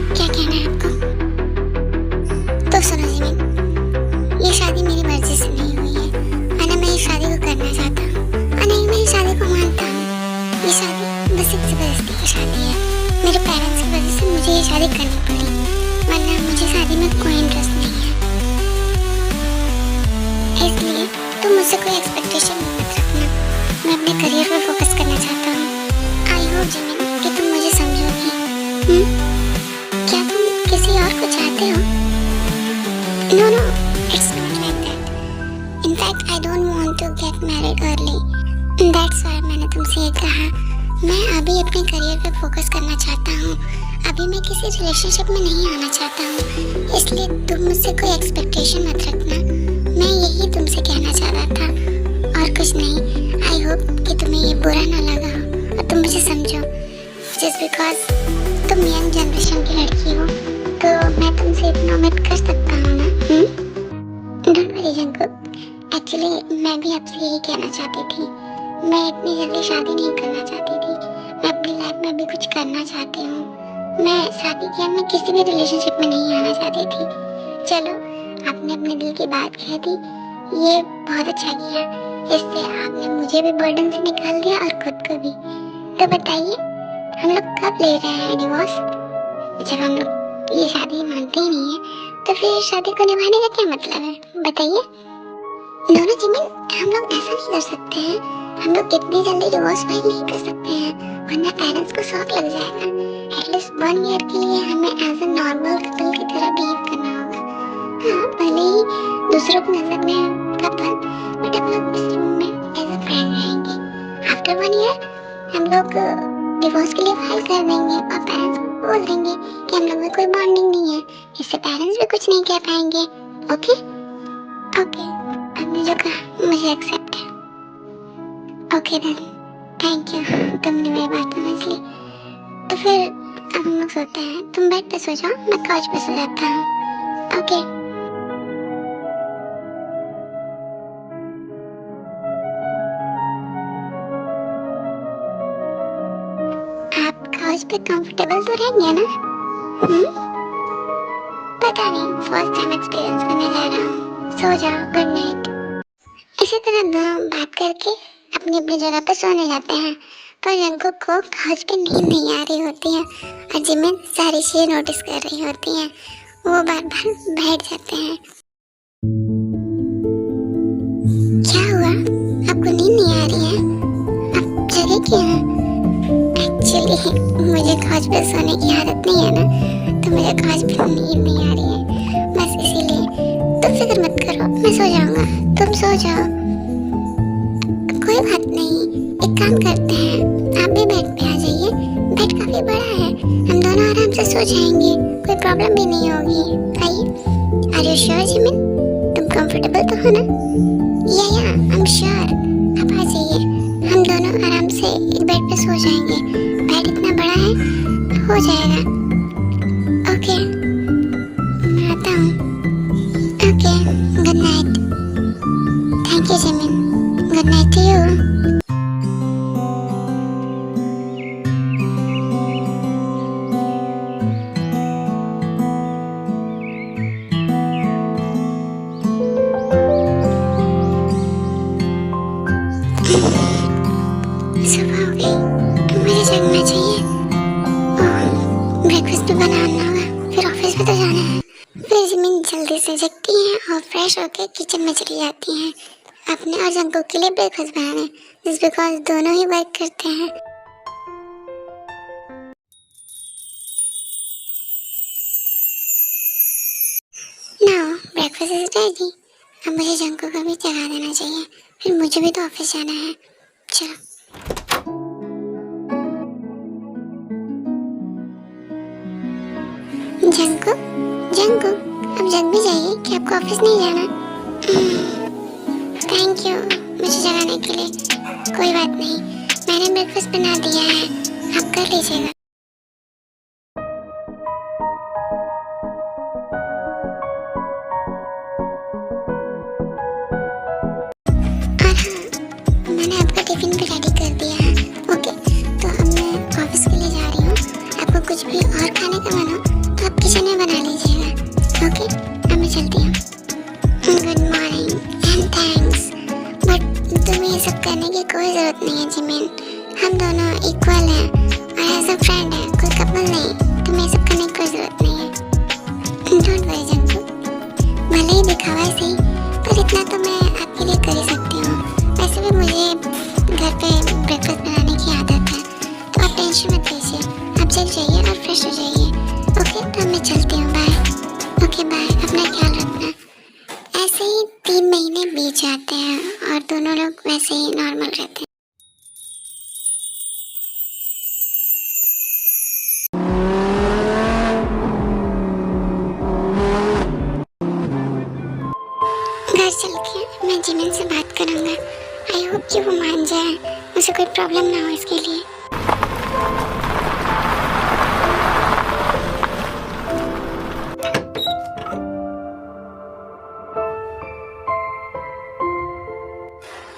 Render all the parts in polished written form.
क्या कहना है आपको? तो सुनो जिमिन, ये शादी मेरी मर्जी से नहीं हुई है और ना मैं इस शादी को करना चाहता हूँ और नहीं मैं इस शादी को मानता हूँ। ये शादी बस एक जबरदस्ती की शादी है। मेरे पेरेंट्स की वजह से मुझे ये शादी करनी पड़ी, वरना मुझे शादी में कोई इंटरेस्ट नहीं है। इसलिए तुम मुझसे कोई एक्सपेक्टेशन मत रखना। मैं अपने करियर पर फोकस करना चाहता हूँ। आई होप जिमिन कि तुम मुझे समझोगी। क्या तुम किसी और को चाहते हो? No, no, it's not like that. In fact, I don't want to get married early. That's why मैंने तुमसे ये कहा। मैं अभी अपने करियर पे फोकस करना चाहता हूँ। अभी मैं किसी रिलेशनशिप में नहीं आना चाहता हूँ, इसलिए तुम मुझसे कोई एक्सपेक्टेशन मत रखना। मैं यही तुमसे कहना चाह रहा था और कुछ नहीं। आई होप कि तुम्हें ये बुरा ना लगा हो और तुम मुझे समझो। Just because तुम यंग जनरेशन की लड़की हो तो मैं तुमसे इतना उम्मीद कर सकता हूँ ना? डोंट वरी जंकुक, एक्चुअली मैं भी आपसे यही कहना चाहती थी। मैं इतनी जल्दी शादी नहीं करना चाहती थी। मैं अपनी लाइफ में भी कुछ करना चाहती हूँ। मैं शादी के मैं किसी भी रिलेशनशिप में नहीं आना चाहती थी। चलो, आपने अपने दिल की बात कह दी, ये बहुत अच्छा किया। इससे आपने मुझे भी बर्डन से निकाल दिया और खुद को भी। तो बताइए, हम लोग कब ले रहे हैं डिवोर्स? जब हम लोग ये शादी मानते ही नहीं है तो फिर शादी को निभाने का क्या मतलब है? बताइए। दोनों जिमिन, हम लोग ऐसा नहीं कर सकते हैं। हम लोग इतनी जल्दी डिवोर्स फाइल नहीं कर सकते हैं, वरना पेरेंट्स को शॉक लग जाएगा। एटलीस्ट 1 ईयर के लिए हमें एज ए नॉर्मल कपल की तरह बिहेव करना होगा। हाँ, भले ही दूसरों की नजर में कपल, बट हम लोग इस रूम में एज ए फ्रेंड रहेंगे। आफ्टर 1 ईयर हम लोग डिवोर्स के लिए फाइल कर देंगे और पेरेंट्स को बोल देंगे कि हम लोग में कोई बॉन्डिंग नहीं है। इससे पेरेंट्स भी कुछ नहीं कह पाएंगे। ओके ओके, आपने जो कहा मुझे एक्सेप्ट है। ओके देन, थैंक यू, तुमने मेरी बात समझ ली। तो फिर अब हम लोग सोते हैं। तुम बेड पे सो जाओ, मैं काउच पे सो जाता हूँ। ओके। आप काउच पे कंफर्टेबल तो रहेंगे ना? पता नहीं, फर्स्ट टाइम एक्सपीरियंस करने जा रहा हूँ। सो जाओ, गुड नाइट। इसी तरह दोनों बात करके अपनी अपनी जगह पे सोने जाते हैं। पर जंकुक को काउच पे नींद नहीं आ रही होती है और जिमिन सारी चीजें नोटिस कर रही होती हैं। वो बार बार बैठ जाते हैं। क्या हुआ? आपको नींद नहीं आ रही है? आप जगह क्यों हैं? एक्चुअली मुझे काउच पे सोने की आदत नहीं है ना, तो मुझे काउच पे नींद नहीं आ रही है, बस इसीलिए। तुम फिक्र मत करो, मैं सो जाऊंगा, तुम सो जाओ। कोई बात नहीं, एक काम करते हैं, आप भी बेड पे आ जाइए। बेड काफी बड़ा है, हम दोनों आराम से सो जाएंगे, कोई प्रॉब्लम भी नहीं होगी। आइए। Are you sure Jimin? तुम कंफर्टेबल तो हो ना? या आई एम श्योर। आप आ जाइए, हम दोनों आराम से एक बेड पे सो जाएंगे। बेड इतना बड़ा है, हो जाएगा। ओके, मैं आता हूँ। Okay, good night. Thank you Jimin, good night to you. सुबह हो गई, मुझे जगना चाहिए। ब्रेकफास्ट भी बनाना होगा, फिर ऑफिस भी तो जाना है। फिर जिमिन जल्दी से जगती हैं और फ्रेश होकर किचन में चली जाती हैं अपने और जंकुक के लिए ब्रेकफास्ट बनाने। जिस बिकॉज दोनों ही वर्क करते हैं। Now breakfast is ready. अब मुझे जंकुक को भी जगा देना चाहिए, फिर मुझे भी तो ऑफिस जाना है। चलो। जंकुक, जंकुक, अब जग भी जाइए कि आपको ऑफिस नहीं जाना। थैंक यू मुझे जगाने के लिए। कोई बात नहीं, मैंने ब्रेकफास्ट बना दिया है, आप कर लीजिएगा। और हाँ, मैंने आपका टिफिन भी रेडी कर दिया है। ओके, तो अब मैं ऑफिस के लिए जा रही हूँ। आपको कुछ भी और खाने का मन हो तो इक्वल है और एज अ फ्रेंड है, कोई कपल नहीं। तुम्हें ये सब करने की कोई जरूरत नहीं है। डोंट वरी जंकुक, भले ही दिखावा है सही, पर इतना तो मैं आपके लिए कर ही सकती हूँ। वैसे भी मुझे घर पे ब्रेकफास्ट बनाने की आदत है, तो आप टेंशन मत लीजिए। आप जल्द जाइए और फ्रेश हो जाइए। ओके, तो मैं चलती हूँ। बाय। ओके बाय, अपना ख्याल रखना। ऐसे ही 3 महीने बीत जाते हैं और दोनों लोग वैसे ही नॉर्मल रहते हैं। घर चल के मैं जिमिन से बात करूँगा। आई होप कि वो मान जाए, मुझे कोई प्रॉब्लम ना हो इसके लिए।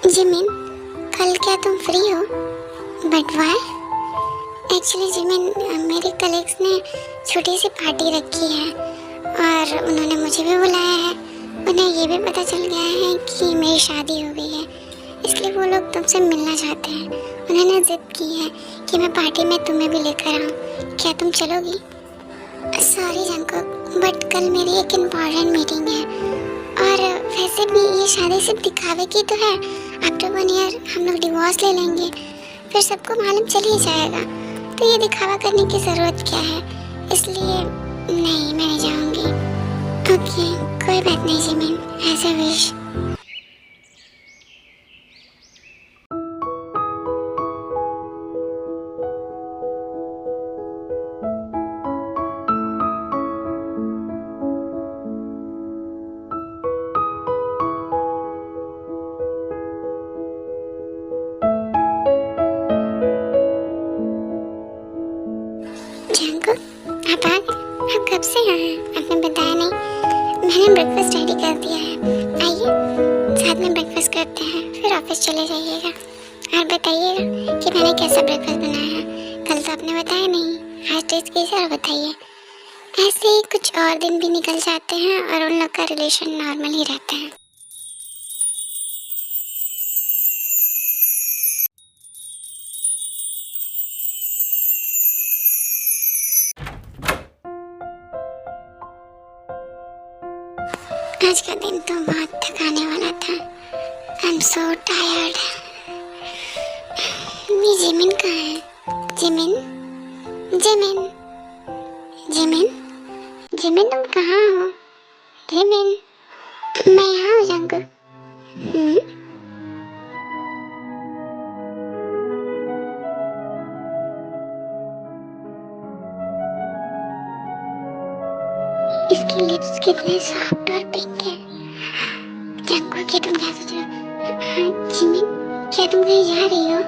जिमिन, कल क्या तुम फ्री हो? But why? एक्चुअली जिमिन, मेरे कलीग्स ने छोटी सी पार्टी रखी है और उन्होंने मुझे भी बुलाया है। उन्हें ये भी पता चल गया है कि मेरी शादी हो गई है, इसलिए वो लोग तुमसे मिलना चाहते हैं। उन्होंने जिद की है कि मैं पार्टी में तुम्हें भी लेकर आऊँ। क्या तुम चलोगी? सॉरी जंकुक, बट कल मेरी एक इम्पॉर्टेंट मीटिंग है और वैसे भी ये शादी सिर्फ दिखावे की तो है। आफ्टर 1 ईयर हम लोग डिवोर्स ले लेंगे, फिर सबको मालूम चल ही जाएगा, तो ये दिखावा करने की ज़रूरत क्या है? इसलिए नहीं, मैं नहीं जाऊँगी। ओके, कोई बात नहीं Jimin, as a wish. Jungkook, आप आ गए? आप कब से यहाँ हैं? आपने बताया नहीं। मैंने ब्रेकफास्ट रेडी कर दिया है, आइए साथ में ब्रेकफास्ट करते हैं, फिर ऑफिस चले जाइएगा। और बताइएगा कि मैंने कैसा ब्रेकफास्ट बनाया है। कल तो आपने बताया नहीं, आज टेस्ट कीजिए और बताइए। ऐसे ही कुछ और दिन भी निकल जाते हैं और उन लोग का रिलेशन नॉर्मल ही रहता है। आज का दिन तो बहुत थकाने वाला था। I am so tired. ये जिमिन कहाँ है? जिमिन, जिमिन, जिमिन, जिमिन तुम कहाँ हो? जिमिन, मैं यहाँ हूँ जंकुक। इसके लिप्स कितने सॉफ्ट और पिंक है। जंकुक, क्या तुम क्या सोच रहे हो? हाँ जिमिन, क्या तुम कहीं जा रही हो?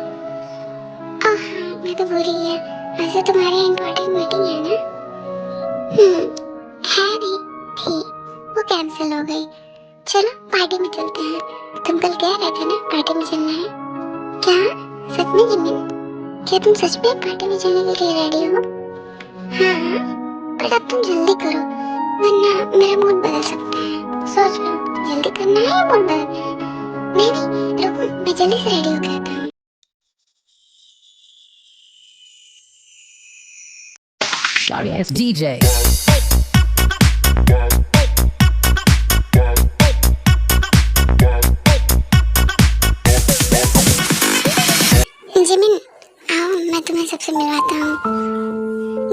ओह हाँ, मैं तो भूल ही गया, आज तो तुम्हारी इम्पोर्टेंट मीटिंग है ना? है नहीं थी, वो कैंसिल हो गई। चलो पार्टी में चलते हैं। तुम कल कह रहे थे ना पार्टी में चलना है। क्या सच में जिमिन? क्या तुम सच में पार्टी में चलने के लिए रेडी हो? हाँ, पर अब तुम जल्दी करो वरना मेरा मूड बदल सकता है। सोच लो, जल्दी करना है या मूड बदलना है? नहीं नहीं, रुको, मैं जल्दी से रेडी होकर आता हूँ। Sorry, it's DJ. जिमिन, आओ मैं तुम्हें सबसे मिलवाता हूँ।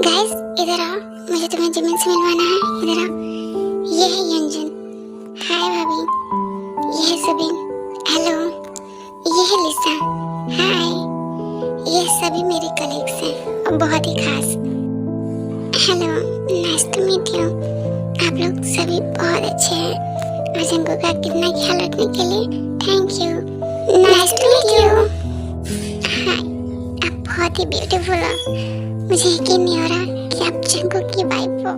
गाइस इधर आओ, मुझे तुम्हें जिमिन से मिलवाना है। इधर आओ, ये है यंजन। हाय भाभी। ये है सुबिन। हेलो। ये है लिसा। हाय। ये सभी मेरे कलीग्स हैं और बहुत ही खास। Hello, nice to meet you. आप लोग सभी बहुत अच्छे हैं और जंकुक का कितना ख्याल रखने के लिए thank you. Nice to meet you. Hi, आप बहुत ही ब्यूटीफुल हो। मुझे यकीन नहीं हो रहा कि आप जंकुक की वाइफ हो।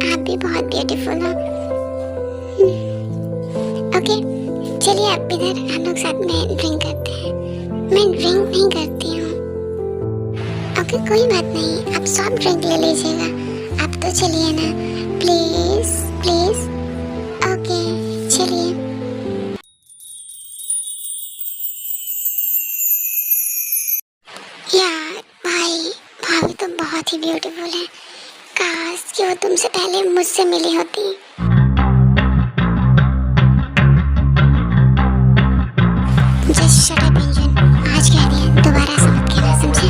आप भी बहुत ब्यूटीफुल हो। ओके, चलिए आप इधर हम लोग साथ में ड्रिंक करते हैं। मैं ड्रिंक नहीं करती हूँ। ओके, कोई बात नहीं, आप सॉफ्ट ड्रिंक ले लीजिएगा। आप तो चलिए ना, प्लीज प्लीज। ओके चलिए। वो तुमसे पहले मुझसे मिली होती। जस्ट शट अप इंजन, आज कह दिया, दोबारा ऐसा मत कहना, समझे?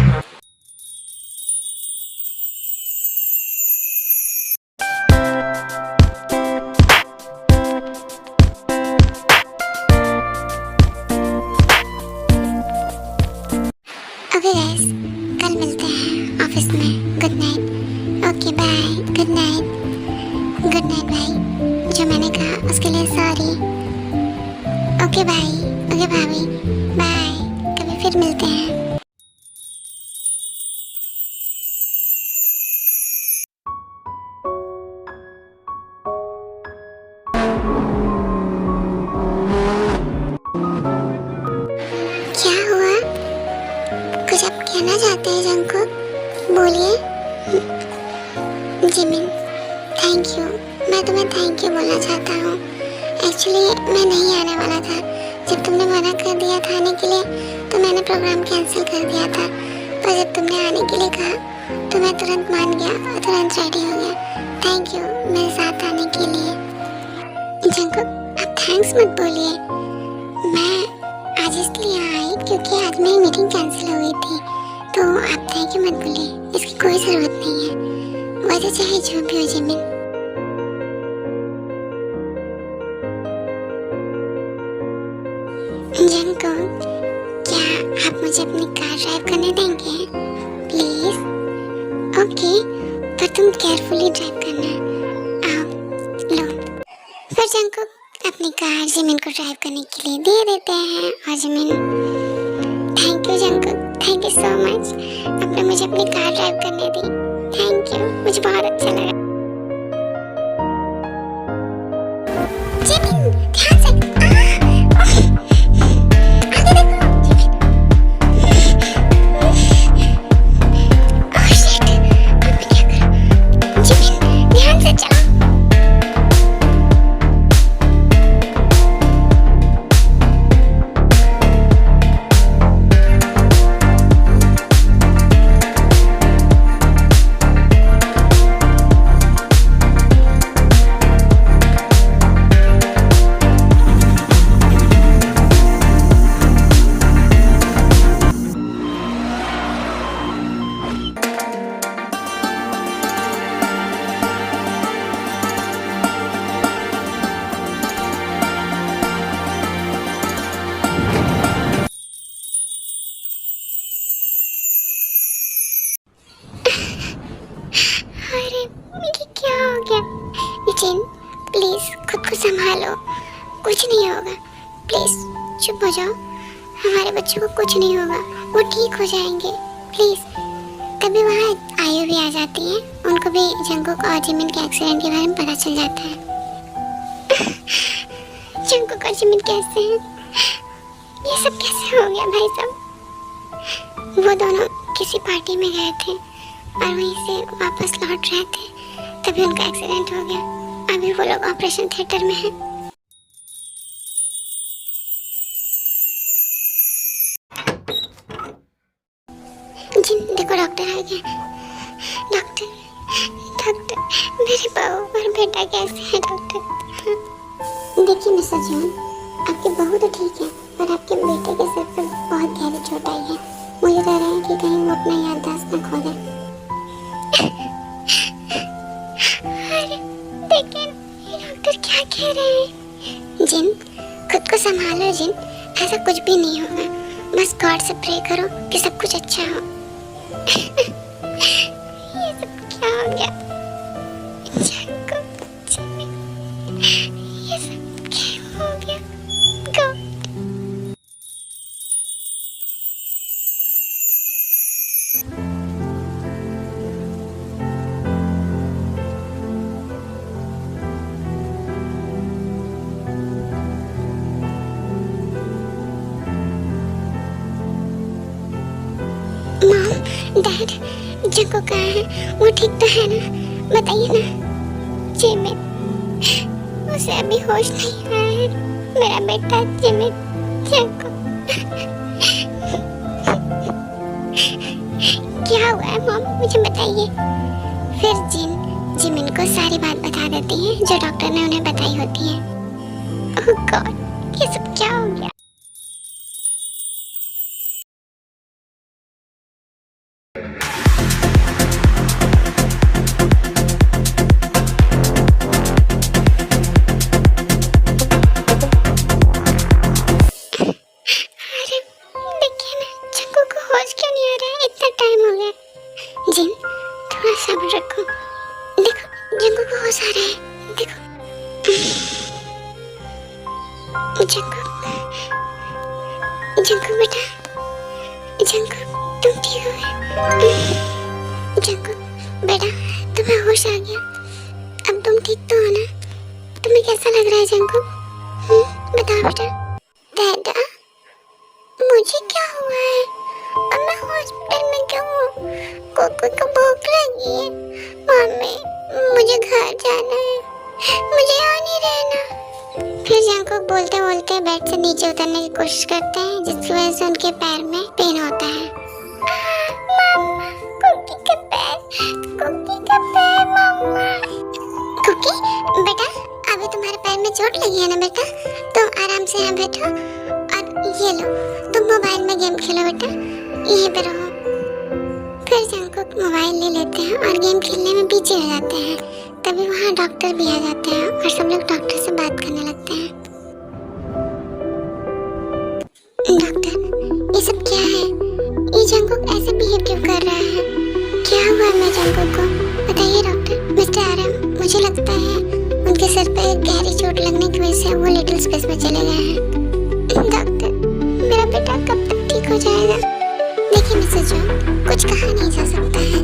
ओके गाइस, कल मिलते हैं ऑफिस में। Good night. Okay bye. Good night. Good night भाई। जो मैंने कहा उसके लिए सॉरी। Okay bye. ओके भाभी, बाय। कभी फिर मिलते हैं। क्या हुआ? कुछ आप कहना चाहते हैं जंकुक? बोलिए। Jimin, thank you. मैं तुम्हें थैंक यू बोलना चाहता हूँ। एक्चुअली मैं नहीं आने वाला था। जब तुमने मना कर दिया था आने के लिए तो मैंने प्रोग्राम कैंसिल कर दिया था, पर जब तुमने आने के लिए कहा तो मैं तुरंत मान गया और तुरंत रेडी हो गया। थैंक यू मेरे साथ आने के लिए। जंकुक, आप थैंक्स मत बोलिए। मैं आज इसलिए आई क्योंकि आज मेरी मीटिंग कैंसिल हो गई थी, तो आप थैंक यू मत बोलिए, इसकी कोई ज़रूरत नहीं है। वजह चाहे जो भी हो जिमिन। जंकुक, क्या आप मुझे अपनी कार ड्राइव करने देंगे प्लीज? ओके, पर तुम केयरफुली ड्राइव करना। आओ लो। फिर जंकुक अपनी कार जिमिन को ड्राइव करने के लिए दे देते हैं और Jimin, thank you Jungkook, thank you so much, आपने मुझे अपनी कार ड्राइव करने दी। थैंक यू, मुझे बहुत अच्छा लगा। जिमिन, ध्यान से। जिन, प्लीज खुद को संभालो, कुछ नहीं होगा। प्लीज चुप हो जाओ, हमारे बच्चों को कुछ नहीं होगा, वो ठीक हो जाएंगे प्लीज। तभी वहाँ आयु भी आ जाती है, उनको भी जंकुक और जिमिन के एक्सीडेंट के बारे में पता चल जाता है। जंकुक और जिमिन कैसे हैं? ये सब कैसे हो गया भाई साहब? वो दोनों किसी पार्टी में गए थे और वहीं से वापस लौट रहे थे, तभी उनका एक्सीडेंट हो गया। अभी वो लोग ऑपरेशन थिएटर में हैं। जिन, देखो डॉक्टर आ गया। डॉक्टर, डॉक्टर, मेरे बहू और बेटा कैसे हैं डॉक्टर? देखिए मिस्टर जॉन, आपकी बहू तो ठीक है, पर आपके बेटे के सर पर बहुत गहरी चोट आई है। मुझे डर है कि कहीं वो अपना याददाश्त न खो दे। लेकिन डॉक्टर क्या कह रहे हैं? जिन, खुद को संभालो जिन, ऐसा कुछ भी नहीं होगा। बस गॉड से प्रे करो कि सब कुछ अच्छा हो। ये सब क्या हो गया? ये सब क्या हो गया? गॉड, डैड, जंकुक कहाँ है? वो ठीक तो है ना? बताइए ना। जिमिन, उसे अभी होश नहीं आया है। मेरा बेटा जिमिन, जंकुक। क्या हुआ है मॉम, मुझे बताइए। फिर जिन, जिमिन को सारी बात बता देती हैं जो डॉक्टर ने उन्हें बताई होती है। ओह गॉड, ये सब क्या हो गया? अरे देखिए ना, जंगू को होश क्यों नहीं आ रहा है? इतना टाइम हो गया। जिन, थोड़ा सब्र रखो। देखो जंगू को होश आ रहा है, देखो। जंगू, जंगू बेटा, जंगू तुम ठीक हो गए? जंगू बेटा, तुम्हें होश आ गया, अब तुम ठीक तो हो ना? तुम्हें कैसा लग रहा है जंगू? बताओ बेटा। दादा, मुझे क्या हुआ है? अब मैं हॉस्पिटल में क्यों हूँ? कोको को भूख लगी है। मम्मी, मुझे घर जाना है, मुझे यहाँ नहीं रहना। फिर जंगकुक बोलते बोलते बेड से नीचे उतरने की कोशिश करते हैं, जिसकी वजह से उनके पैर में पेन होता है। मम्मा, कुकी का पैर, कुकी का पैर मम्मा। कुकी बेटा, अभी तुम्हारे पैर में चोट लगी है ना बेटा? तुम आराम से यहाँ बैठो और ये लो, तुम मोबाइल में गेम खेलो बेटा, यहीं पे रहो। फिर जंगकुक मोबाइल ले लेते हैं और गेम खेलने में पीछे हो जाते हैं। तभी वहाँ डॉक्टर भी आ जाते हैं और सब लोग डॉक्टर से बात करने लगते हैं। डॉक्टर, ये सब क्या है? ये जंगकुक ऐसे बिहेव क्यों कर रहा है? क्या हुआ मैं जंगकुक को? बताइए डॉक्टर। मिस्टर आरएम, मुझे लगता है उनके सर पे एक गहरी चोट लगने की वजह से वो लिटिल स्पेस में चले गए हैं। डॉक्टर, मेरा बेटा कब तक ठीक हो जाएगा? देखिए मिसेस जॉन, कुछ कहा नहीं जा सकता है।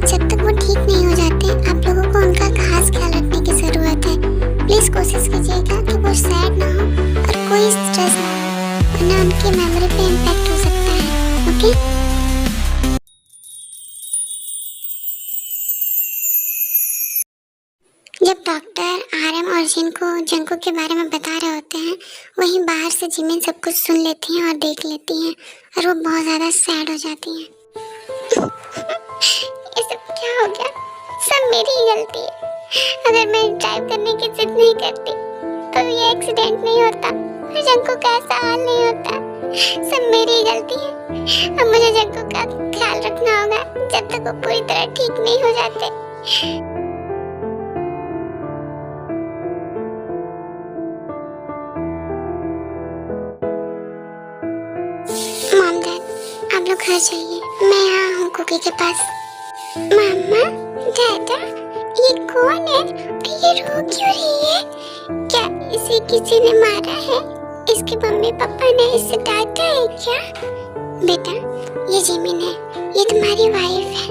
जब तक वो ठीक नहीं हो जाते, आप लोगों को उनका खास ख्याल रखने की जरूरत है। प्लीज कोशिश कीजिएगा कि वो सैड ना हो और कोई स्ट्रेस ना हो, वरना उनकी मेमोरी पे इम्पैक्ट हो सकता है। ओके? जब डॉक्टर आरएम और जिन को जंगकुक के बारे में बता रहे होते हैं, वहीं बाहर से जिमिन सब कुछ सुन लेती हैं और देख लेती हैं और वो बहुत ज़्यादा सैड हो जाती हैं। ये सब क्या हो गया? सब मेरी ही गलती है। अगर मैं ड्राइव करने की जिद नहीं करती तो ये एक्सीडेंट नहीं होता और जंगकुक का ऐसा हाल नहीं होता। सब मेरी ही गलती है। अब मुझे जंगकुक का ख्याल रखना होगा जब तक वो पूरी तरह ठीक नहीं हो जाते। मॉम डैड, आप लोग घर जाइए, मैं यहाँ हूँ कुकी के पास। मम्मा, दादा, ये कौन है? ये रो क्यों रही है? क्या इसे किसी ने मारा है? इसके मम्मी पापा ने इसे डांटा है क्या? बेटा, ये जिमिन है, ये तुम्हारी वाइफ है।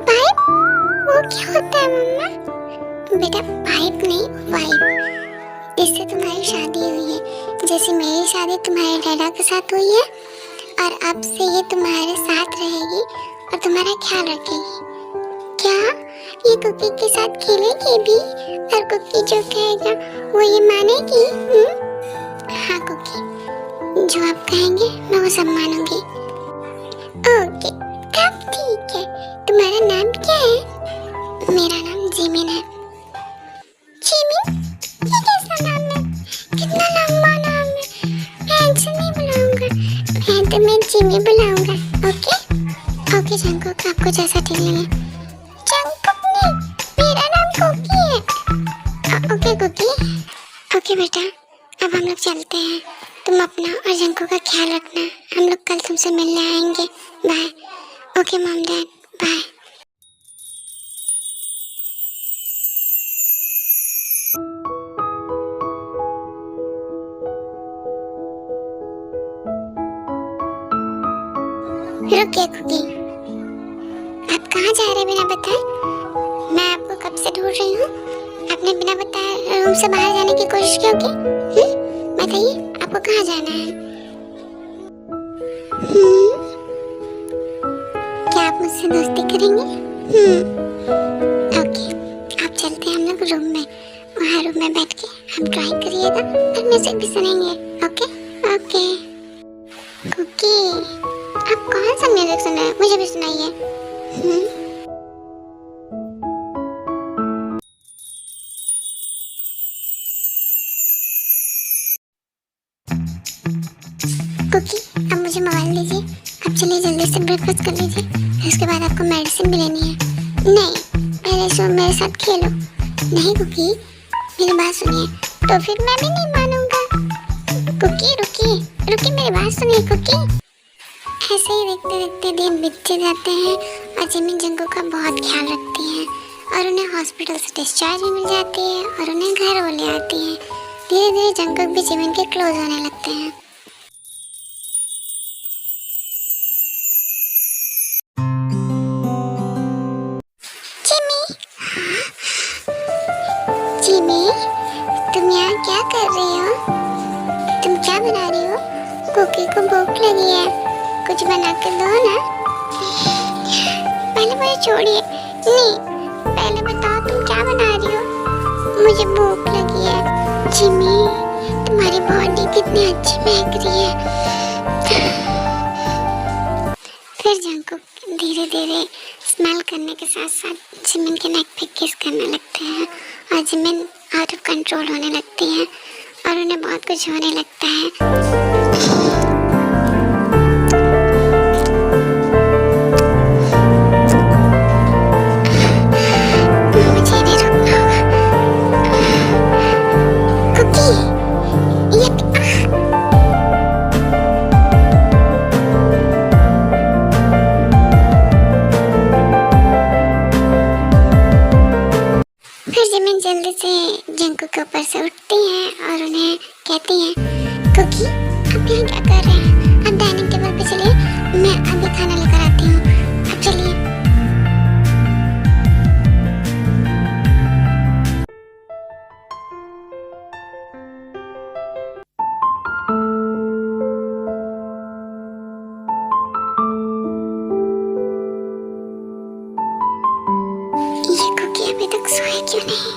वाइफ? वो क्या होता है मम्मा? बेटा, वाइफ नहीं, वाइफ। इससे तुम्हारी शादी हुई है, जैसे मेरी शादी तुम्हारे डैडा के साथ हुई है, और अब से ये तुम्हारे साथ रहेगी और तुम्हारा ख्याल रखेगी। क्या ये कुकी के साथ खेलेगी भी? और कुकी जो कहेगा वो ये मानेगी? हाँ कुकी, जो आप कहेंगे मैं वो सब मानूंगी। ओके, तब ठीक है। तुम्हारा नाम क्या है? मेरा नाम जिमिन है। जिमिन? ये कैसा नाम है? कितना लंबा नाम है। मैं ऐसे नहीं बुलाऊंगा, मैं तुम्हें जिमी बुलाऊंगा। ओके? ओके जंगकुक, आपको जैसा ठीक लगे। जंगकुक नहीं, मेरा नाम कुकी है। Okay cookie. ओके बेटा, अब हम लोग चलते हैं। तुम अपना और जंगकुक का ख्याल रखना। हम लोग कल तुमसे मिलने आएंगे। Bye. Okay mom dad, bye. रुकिए कुकी, आप कहाँ जा रहे बिना बताए? मैं आपको कब से ढूंढ रही हूँ। आपने बिना बताए रूम से बाहर जाने की कोशिश क्यों की? बताइए, आपको कहाँ जाना है? क्या आप मुझसे दोस्ती करेंगे? ओके, आप चलते हैं हम लोग रूम में। वहाँ रूम में बैठ के आप ड्राइंग करिएगा और म्यूजिक भी सुनेंगे। ओके? ओके। कुकी, आप कौन सा म्यूजिक सुन रहे हैं? मुझे भी सुनाइए। कुकी अब मुझे मोबाइल दीजिए, अब चलिए जल्दी से ब्रेकफास्ट कर लीजिए, उसके बाद आपको मेडिसिन भी लेनी है। नहीं, पहले सो मेरे साथ खेलो। नहीं कुकी, मेरी बात सुनिए। तो फिर मैं भी नहीं मानूंगा। कुकी रुकिए, रुकिए, मेरी बात सुनिए कुकी। ऐसे ही देखते देखते दिन बीतते जाते हैं और जिमिन जंगू का बहुत ख्याल रखती है और उन्हें हॉस्पिटल से डिस्चार्ज भी मिल जाती है और उन्हें घर वो ले आती है। धीरे धीरे जंगकुक भी जिमिन के क्लोज होने लगते हैं। जिमी, जिमी, तुम यहाँ क्या कर रही हो? तुम क्या बना रही हो? कुकी को भूख लगी है, कुछ बना के दो ना। पहले मुझे छोड़िए। नहीं, पहले बताओ तुम क्या बना रही हो? मुझे भूख लगी है। जिमी, तुम्हारी बॉडी कितनी अच्छी महक रही है। फिर जंगकुक धीरे धीरे स्मेल करने के साथ साथ जिमिन के नेक पे किस करने लगते हैं और जिमिन आउट ऑफ कंट्रोल होने लगती है और उन्हें बहुत कुछ होने लगता है। जल्दी से जंगकुक के ऊपर से उठती हैं और उन्हें कहती हैं, कुकी आप यहाँ क्या कर रहे हैं? आप डाइनिंग टेबल पे चलिए, मैं अभी खाना लेकर आती हूँ। आप चलिए। ये कुकी अभी तक सोए क्यों नहीं?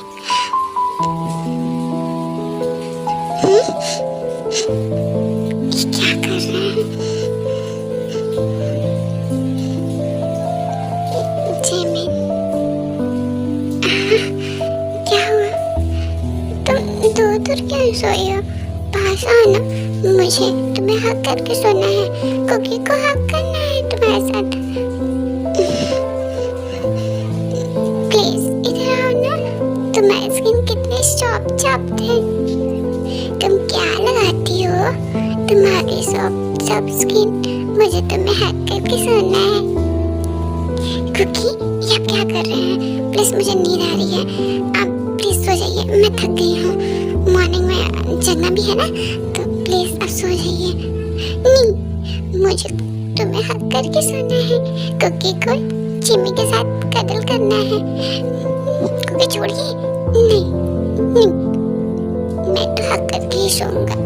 क्या कर रहे हैं? जिमिन, क्या हुआ? तुम दूर क्यों सोई हो? पास आओ ना, मुझे तुम्हें हक करके सोना है। कुकी को हक करना है तुम्हारे साथ। प्लीज इधर आओ ना। तुम्हारी स्किन कितनी सॉफ्ट है। तुम क्या लगाती हो? तुम्हारी सॉफ्ट स्किन, मुझे तुम्हें हक करके सोना है। कुकी, ये आप क्या कर रहे हैं? प्लीज मुझे नींद आ रही है, आप प्लीज सो जाइए, मैं थक गई हूँ। मॉर्निंग में जगना भी है ना, तो प्लीज आप सो जाइए। नहीं, मुझे तुम्हें हक करके सोना है। कुकी को जिमी के साथ कदल करना है। कुकी छोड़िए। नहीं, मैं तो हक करके ही सोऊंगा।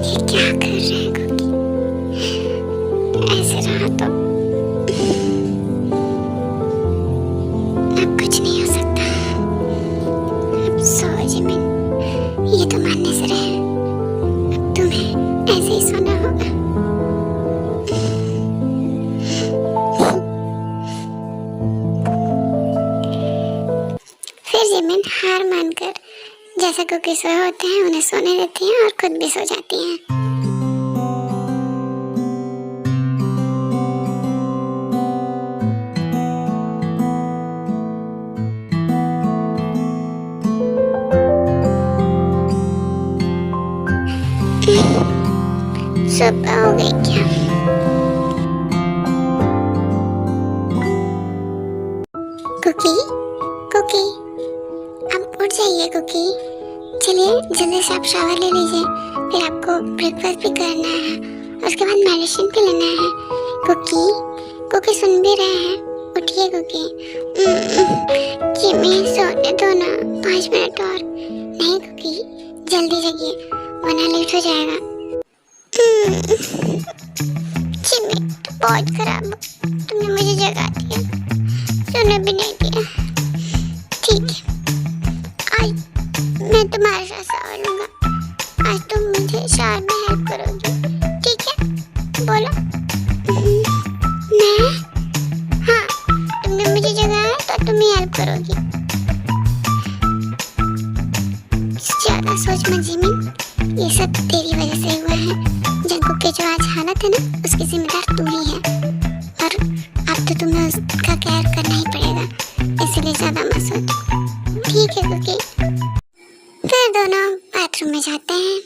ये क्या कर रहे हैं कुकी? ऐसे रहा तो अब कुछ नहीं हो सकता। अब सो जिमिन, ये तो मानने से रहे, अब तुम्हें ऐसे ही सोना होगा। फिर जिमिन हार मानकर जैसा कुकी सोए होते हैं उन्हें सोने देती हैं और खुद भी सो जाती हैं। सुबह हो गई क्या? कुकी, कुकी, आप उठ जाइए कुकी। चलिए जल्दी से आप शावर ले लीजिए, फिर आपको ब्रेकफास्ट भी करना है, उसके बाद मेडिसिन भी लेना है। कुकी, कुकी सुन भी रहे हैं? उठिए कुकी। जिमी सोने दो ना 5 मिनट और। नहीं कुकी, जल्दी जगिए वरना लेट हो जाएगा। जिमी तो बहुत खराब हो, तुमने मुझे जगा दिया, सोने भी नहीं दिया। ठीक है, आज मैं तुम्हारे साथ शावर लूंगा। आज तुम मुझे शावर में हेल्प करोगी, ठीक है? बोलो। मैं? हाँ, तुमने मुझे जगाया तो तुम ही हेल्प करोगी। ज्यादा सोच मत जिमी, सब तेरी वजह से हुआ है। जंकुक के जो आज हालत है ना, उसकी जिम्मेदार तू ही है। और अब तो तुम्हें उसका केयर करना ही पड़ेगा, इसलिए ज्यादा मत सोच, ठीक है कुकी? फिर दोनों बाथरूम में जाते हैं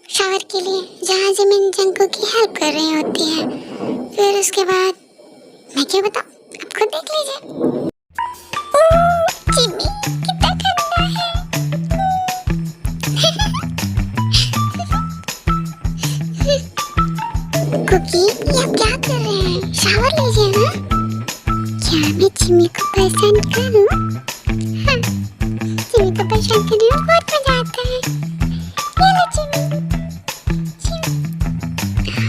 शावर के लिए, जहाँ जिमिन जंकुक की हेल्प कर रही होती है। फिर उसके बाद मैं क्या बताऊँ, आप खुद देख लीजिए। जिमी कितना ठंडा है। कुकी, ये आप क्या कर रहे हैं? शावर लीजिए ना। क्या मैं जिमी को परेशान करूं? हाँ, जिमी को परेशान करने में बहुत मजा आता है। ये लो जिमी।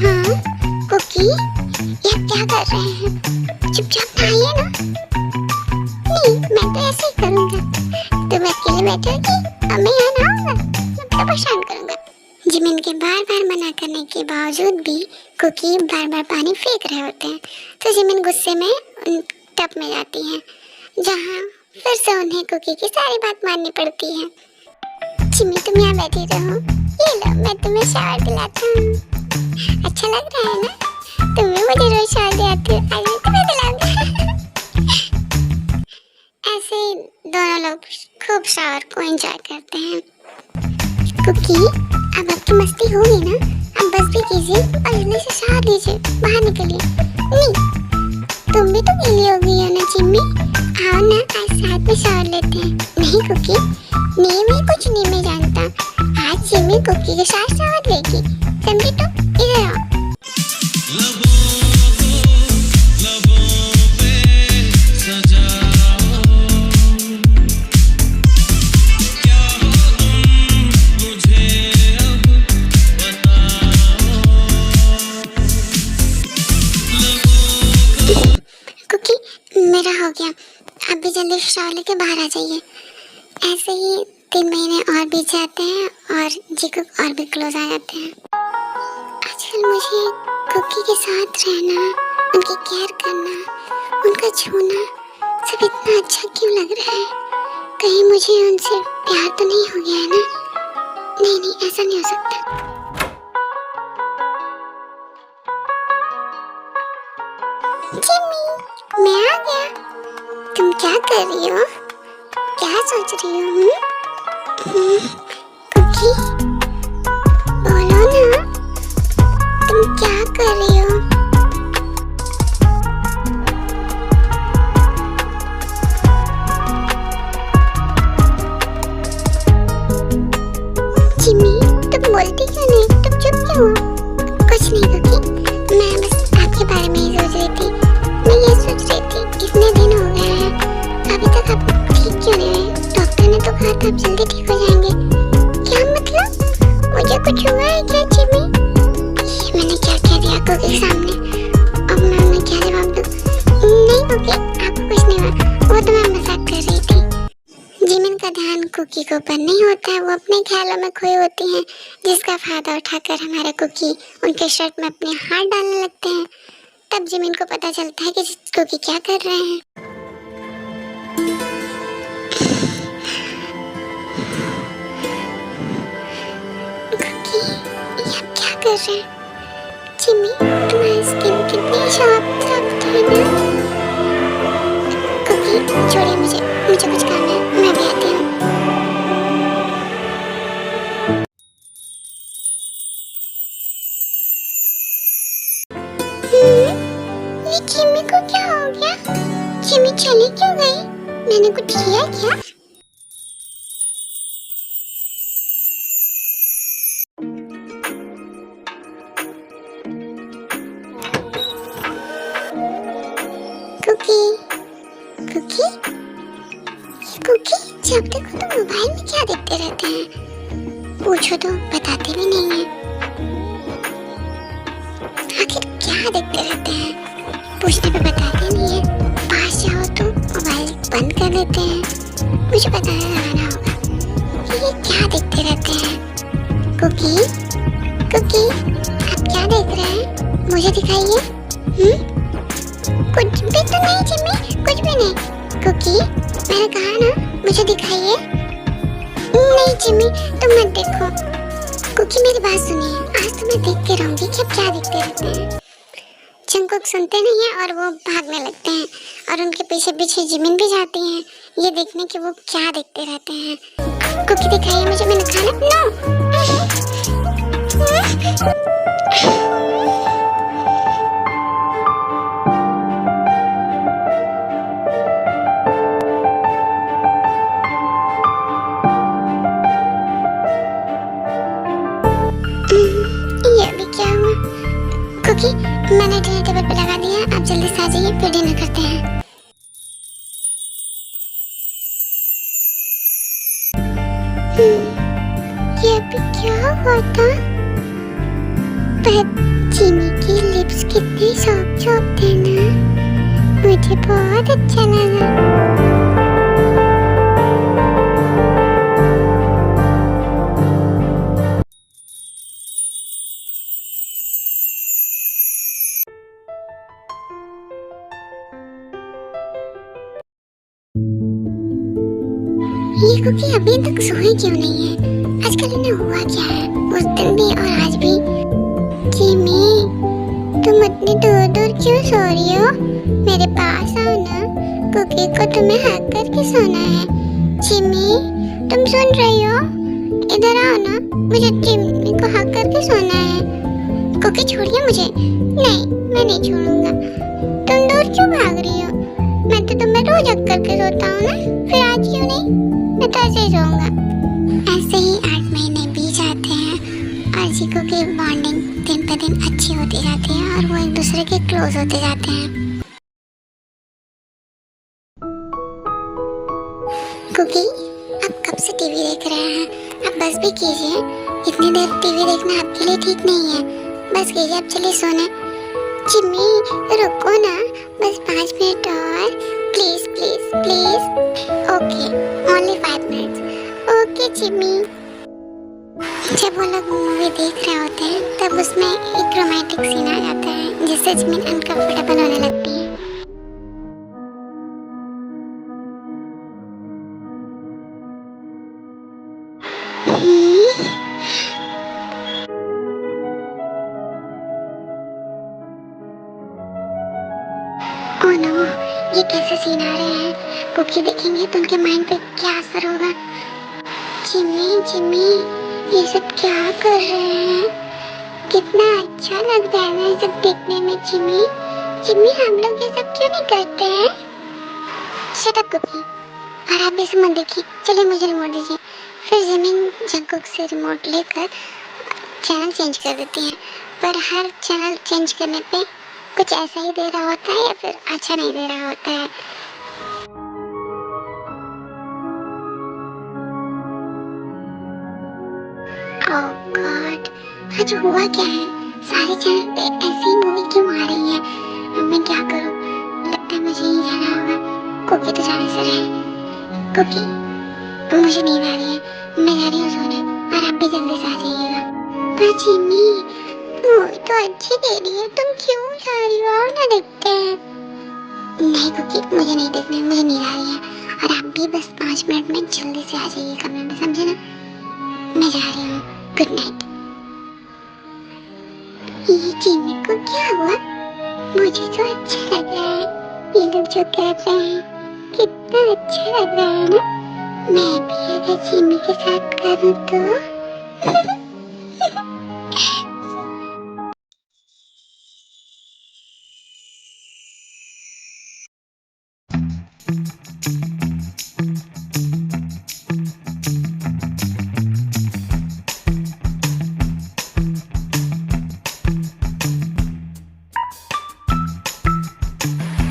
हाँ, कुकी, ये आप क्या कर रहे हैं? चुपचाप नहाइए ना। नहीं, मैं तो ऐसे ही करूँगा। तुम अकेले बैठोगी और मैं यहाँ नहाऊंगा, मैं तो परेशान करूँगा। जिमिन के बार बार मना करने के बावजूद भी कुकी बार बार पानी फेंक रहे होते हैं, तो जिमिन गुस्से में उन टब में जाती है, जहाँ फिर से उन्हें कुकी की सारी बात माननी पड़ती है। जिमी, तुम यहाँ बैठी रहो, ये लो मैं तुम्हें शावर दिलाता हूँ। अच्छा लग रहा है ना? तुम्हें मुझे रोज शावर दिलाती हो, आज मैं तुम्हें दिलाऊंगा। ऐसे दोनों लोग खूब शावर को एंजॉय करते हैं। कुकी, अब आपकी मस्ती होगी ना, अब बस भी कीजिए और जल्दी से शावर लीजिए, बाहर निकलिए। नहीं, तुम भी तो गीली हो गई हो ना जिमी, आओ ना आज साथ में शावर लेते हैं। नहीं कुकी, नहीं मैं कुछ नहीं मैं जानता, आज जिमी कुकी के साथ शावर लेगी, समझी? तो इधर आओ। मेरा हो गया, आप भी जल्दी शावर लेके बाहर आ जाइए। ऐसे ही 3 महीने और बीत जाते हैं और जिकुक और भी क्लोज आ जाते हैं। आजकल मुझे कुकी के साथ रहना, उनकी केयर करना, उनका छूना सब इतना अच्छा क्यों लग रहा है? कहीं मुझे उनसे प्यार तो नहीं हो गया है ना? नहीं नहीं, ऐसा नहीं हो सकता। जिमी, मैं आ गया। तुम क्या कर रही हो? क्या सोच रही हो? कुकी, बोलो ना, तुम क्या कर रही हो? जिमी, तुम बोलती क्यों नहीं? तुम चुप क्यों हो? कुछ नहीं कुकी, मैं बस आपके बारे में ही सोच रही थी। मैं ये सोच रही थी इतने दिन हो गए हैं, अभी तक आप ठीक क्यों नहीं हुए? डॉक्टर ने तो कहा था आप जल्दी ठीक हो जाएंगे। क्या मतलब? मुझे कुछ हुआ है क्या जिमी? ये मैंने क्या कह दिया कुकी के सामने? अब मैं क्या जवाब दूँ? नहीं कुकी, आपको कुछ नहीं हुआ, वो तो मैं मजाक कर रही थी। जिमिन का ध्यान कुकी के ऊपर नहीं होता है, वो अपने ख्यालों में खोई होती हैं, जिसका फायदा उठाकर हमारे कुकी उनके शर्ट में अपने हाथ डालने लगते हैं। तब जिमिन को पता चलता है कि कुकी क्या कर रहे हैं। कुकी, ये आप क्या कर रहे हैं? जिमी, तुम्हारी स्किन कितनी सॉफ्ट है ना? कुकी, छोड़िए मुझे कुछ काम है, मैं भी आती हूँ। ये जिमी को क्या हो गया? जिमी चली क्यों गई? मैंने कुछ किया क्या? कुकी, कुकी, कुकी, जब देखो तो मोबाइल में क्या देखते रहते हैं? पूछो तो बताते भी नहीं है। आखिर क्या देखते रहते हैं? पूछने पे बताते नहीं है, पास जाओ तो मोबाइल बंद कर देते हैं। मुझे बताना लगाना होगा कि ये क्या देखते रहते हैं। कुकी, कुकी, आप क्या देख रहे हैं? मुझे दिखाइए। कुछ भी तो नहीं जिमी, कुछ भी नहीं। कुकी, मैंने कहा ना, मुझे दिखाइए। नहीं जिमी, तुम मत देखो। कुकी मेरी बात सुनिए, आज तो मैं देखते रहूंगी कि आप क्या देखते रहते हैं। जंगकुक सुनते नहीं है और वो भागने लगते हैं और उनके पीछे पीछे जिमिन भी जाती हैं ये देखने कि वो क्या देखते रहते हैं। कुकी दिखाइए मुझे, मैंने खाना नो। ये अभी क्या हुआ? कुकी, मैंने डिनर टेबल पे लगा दिया, आप जल्दी से आ जाइए फिर डिनर करते हैं। ये अभी क्या हुआ था? पर चीनी की लिप्स कितनी सॉफ्ट सॉफ्ट है ना, मुझे बहुत अच्छा लगा। ये कुकी अभी तक सोए क्यों नहीं है? आजकल इन्हें हुआ क्या है? उस दिन भी और आज भी। जिमी, तुम इतनी दूर दूर क्यों सो रही हो? मेरे पास आओ ना, कुकी को तुम्हें हक करके सोना है। जिमी, तुम सुन रही हो? इधर आओ ना, मुझे जिमी को हक करके सोना है। कुकी छोड़िए मुझे। नहीं, मैं नहीं छोड़ूंगा। तुम दूर क्यों भाग रही हो? मैं तो तुम्हें रोज हक करके सोता हूँ ना, फिर आज क्यों नहीं? मैं तो ऐसे ही रहूंगा। ऐसे ही 8 महीने बीत जाते हैं और जीको की बॉन्डिंग दिन पे दिन अच्छी होती जाती है और वो एक दूसरे के क्लोज होते जाते हैं। कुकी, आप कब से टीवी देख रहे हैं? आप बस भी कीजिए, इतनी देर टीवी देखना आपके लिए ठीक नहीं है। बस कीजिए, आप चलिए सोने। जिम्मी, रुको ना, बस 5 मिनट और, please please please. Okay, only 5 minutes. Okay Jimmy. जब वो लोग मूवी देख रहे होते हैं तब उसमें एक रोमांटिक सीन आ जाता है जिससे जिमिन अनकंफर्टेबल होने लगती है। ओह नो, ये कैसे सीन आ रहे हैं? कुकी देखेंगे तो उनके माइंड पे क्या असर होगा? जिमी, जिमी, ये सब क्या कर रहे हैं? कितना अच्छा लग रहा है ना ये सब देखने में। जिमी, जिमी, हम लोग ये सब क्यों नहीं करते हैं? शट अप कुकी, और आप भी इसे मत देखिए। चलिए मुझे रिमोट दीजिए। फिर जिमिन जंगकुक से रिमोट लेकर चैनल चेंज कर देती है, पर हर चैनल चेंज करने पे कुछ ऐसा ही दे रहा होता है या फिर अच्छा नहीं दे रहा होता है। ओह गॉड, आज हुआ क्या है? सारे चैनल पे ऐसी मूवी क्यों आ रही है? अब मैं क्या करूं? लगता है मुझे ही जाना होगा। कुकी तो जाने से रहे। कुकी, मुझे नींद आ रही है, मैं जा रही हूँ सोने और आप भी जल्दी से आ जाइएगा। पर जिमी, मूवी तो अच्छी दे रही है, तुम क्यों जा रही हो? और ना देखते हैं। नहीं कुकी, मुझे नहीं देखना है, मुझे नींद आ रही है और आप भी बस 5 मिनट में जल्दी से आ जाइए कमरे में, समझे ना? मैं जा रही हूँ, गुड नाइट। ये जिमी को क्या हुआ? मुझे तो अच्छा लग रहा है ये लोग जो कर रहे हैं, कितना अच्छा लग रहा है ना। मैं भी अगर जिमी के साथ करूँ तो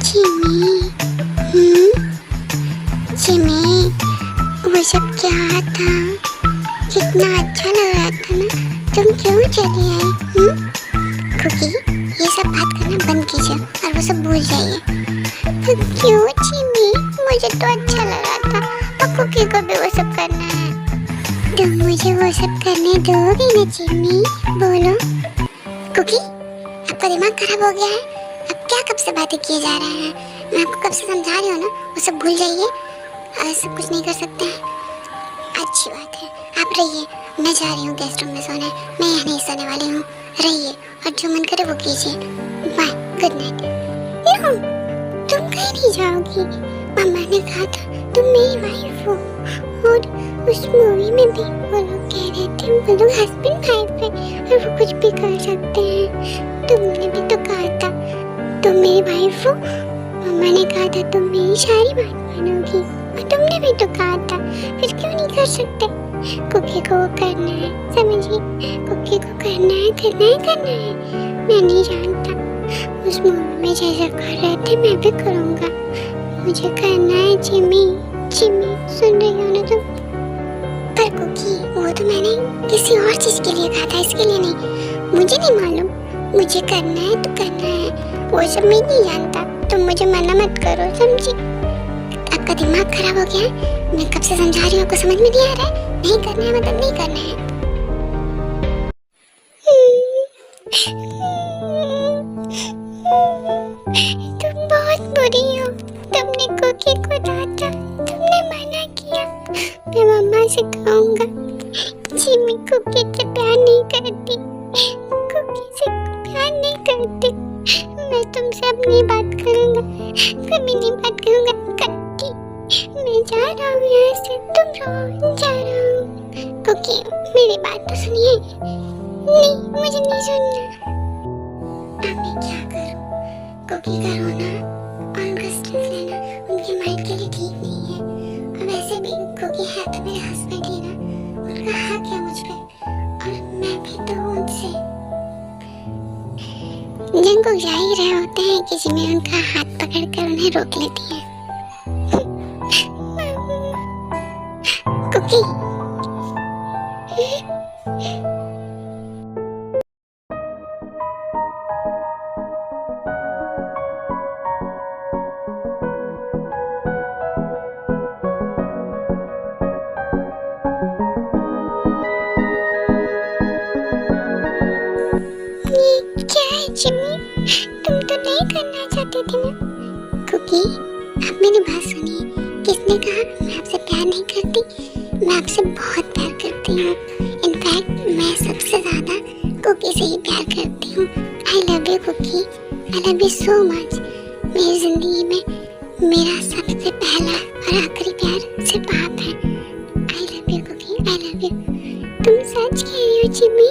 जिमी, जिमी, वो सब क्या था? कितना अच्छा लग रहा था ना, तुम क्यों चली आई? कुकी, ये सब बात करना बंद कीजिए और वो सब भूल जाइए। पर क्यों जिमी? मुझे तो अच्छा लग रहा था और कुकी को भी वो सब करना है। तुम मुझे वो सब करने दोगी ना जिमी? बोलो। कुकी, आपका दिमाग खराब हो गया है? अब क्या कब से बातें किए जा रहे हैं? मैं आपको कब से समझा रही हूँ ना, वो सब भूल जाइए, ऐसा कुछ नहीं कर सकते हैं। अच्छी बात है, आप रहिए मैं जा रही हूँ गेस्ट रूम में सोने, मैं यहाँ नहीं सोने वाली हूँ। रहिए और जो मन करे वो कीजिए। Bye, good night. नो, तुम कहीं नहीं जाओगी। मम्मा ने कहा था तुम मेरी वाइफ हो, और उस मूवी में भी वो लोग कह रहे थे वो लोग हस्बैंड वाइफ है और वो कुछ भी कर सकते हैं। तुमने भी तो कहा था तुम मेरी वाइफ हो। मम्मा ने कहा था तुम मेरी सारी बात मानोगी, और तुमने भी तो कहा था, फिर क्यों नहीं कर सकते? कुकी को करना है, समझिए, कुकी को करना है, करना है, करना है। मैं नहीं जानता, उस मूवी में जैसा कर रहे थे मैं भी करूँगा। मुझे करना है जिमी। जिमी, सुन रही हो ना तुम? पर कुकी, वो तो मैंने किसी और चीज के लिए कहा था, इसके लिए नहीं। मुझे नहीं मालूम, मुझे करना है तो करना है, वो सब मैं नहीं जानता। तुम मुझे मना मत करो, समझी? आपका दिमाग खराब हो गया है? मैं कब से समझा रही हूँ, आपको समझ में नहीं आ रहा है? नहीं करना है मतलब नहीं करना है। तुम बहुत बुरी हो। तुमने कुकी को डांटा, तुमने मना किया। मैं मम्मा से कहूँगा जिमी कुकी से प्यार नहीं करती, कुकी से प्यार नहीं करती। मैं तुमसे अब नहीं बात करूँगा, कभी नहीं बात करूँगा, कभी। मैं जा रहा हूँ यहाँ से, तुम रहो, जा रहा हूँ। कुकी, मेरी बात तो सुनिए। नहीं, मुझे नहीं सुनना। अब मैं क्या करूँ? कुकी का रोना और उनका स्ट्रेस लेना उनके माइंड के लिए ठीक नहीं है। और वैसे भी कुकी है तो मेरे हस्बैंड ही ना, उनका हक है मुझ पे, और मैं भी तो हूँ उनसे। जिनको जा ही रहे होते हैं कि जिमी उनका हाथ पकड़कर उन्हें रोक लेती है। कुकी, जिमी, तुम तो नहीं करना चाहती थी ना। कुकी, आप मेरी बात सुनिए। किसने कहा मैं आपसे प्यार नहीं करती? मैं आपसे बहुत प्यार करती हूँ। इनफैक्ट मैं सबसे ज्यादा कुकी से ही प्यार करती हूँ। I love you Kookie, I love you so much. मेरी जिंदगी में मेरा सबसे पहला और आखिरी प्यार सिर्फ आप है। I love you Kookie, I love you. तुम सच कह रही हो जिमी?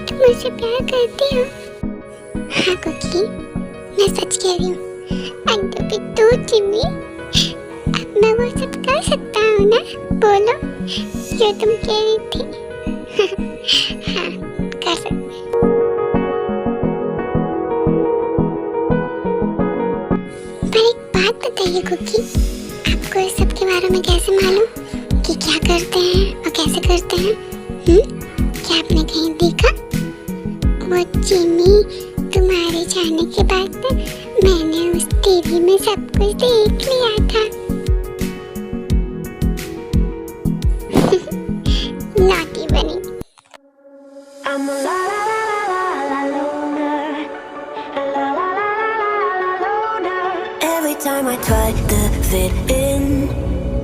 तुम मुझसे प्यार करती हो? हाँ कुकी, मैं सच कह रही हूँ। अंडू पिट्टू जिमी, अब मैं वो सब कर सकता हूँ ना? बोलो जो तुम कह रही थी। हाँ, कर सकते। पर एक बात बताइए कुकी, आपको इस सब के बारे में कैसे मालूम कि क्या करते हैं और कैसे करते हैं? क्या आपने कहीं देखा? वो जिमी, तुम्हारे जाने के बाद मैंने उस टीवी में सब कुछ देख लिया था। नॉटी बनी। I'm a la la la la la loner, la la la la la loner. Every time I try to fit in,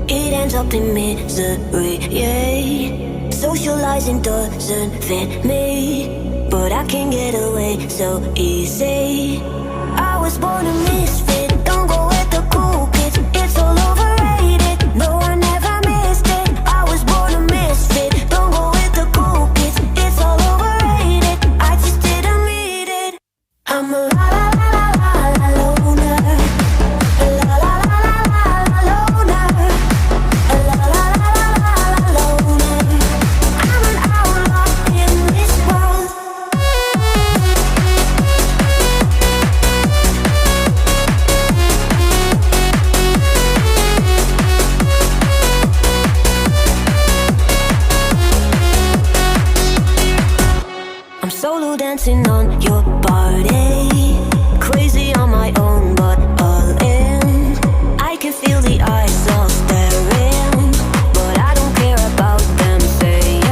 it ends up in misery. Yeah, socializing doesn't fit me, but I can get away so easy. I was born a misfit, don't go with the cool kids. It's all overrated, no I never missed it. I was born a misfit, don't go with the cool kids. It's all overrated, I just didn't read it. I'm a la la la la la loner, la la la la la loner, la la la la la loner. I'm an outlaw in this world. I'm solo dancing on your body, crazy on my own but all in. I can feel the eyes all staring, but I don't care about them saying.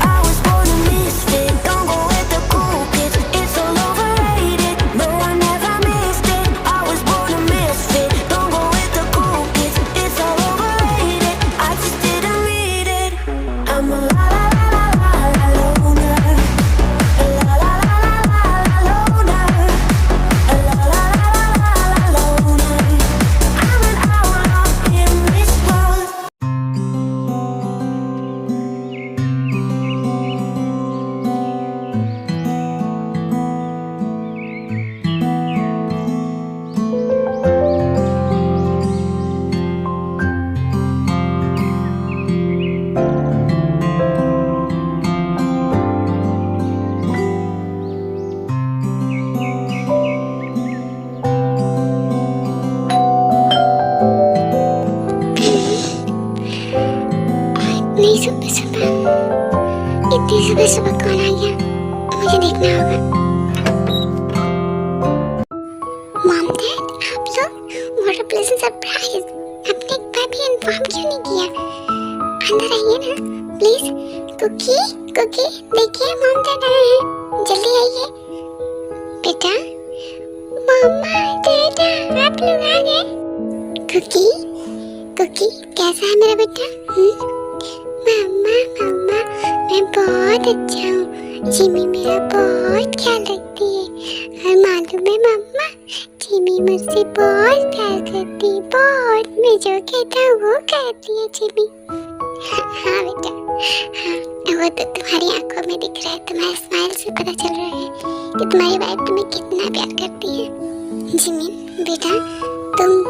I was born a misfit, don't go with the cool kids. It's all overrated, no I never missed it. I was born a misfit, don't go with the cool kids. It's all overrated, I just didn't read it. I'm a la la la सुबह सुबह, इतनी सुबह सुबह कौन आ गया? मुझे देखना होगा। मॉम डैड, आप लोग, व्हाट अ प्लेजेंट सरप्राइज। आपने एक बार भी इन्फॉर्म क्यों नहीं किया? अंदर आइए ना प्लीज। कुकी कुकी, देखिए मॉम डैड आए हैं, जल्दी आइए। बेटा, मम्मा डैडा, आप लोग आ गए। कुकी कुकी, कैसा है मेरा बेटा? मम्मा मम्मा, मैं बहुत अच्छा हूँ। जिमी मेरा बहुत ख्याल रखती है और मालूम है मम्मा, जिमी मुझसे बहुत प्यार करती है, बहुत। मैं जो कहता हूँ वो करती है जिमी। हाँ बेटा, हाँ, वो तो तुम्हारी आंखों में दिख रहा है, तुम्हारे स्माइल से पता चल रहा है कि तुम्हारी वाइफ तुम्हें कितना प्यार करती है। जिमी बेटा, तुम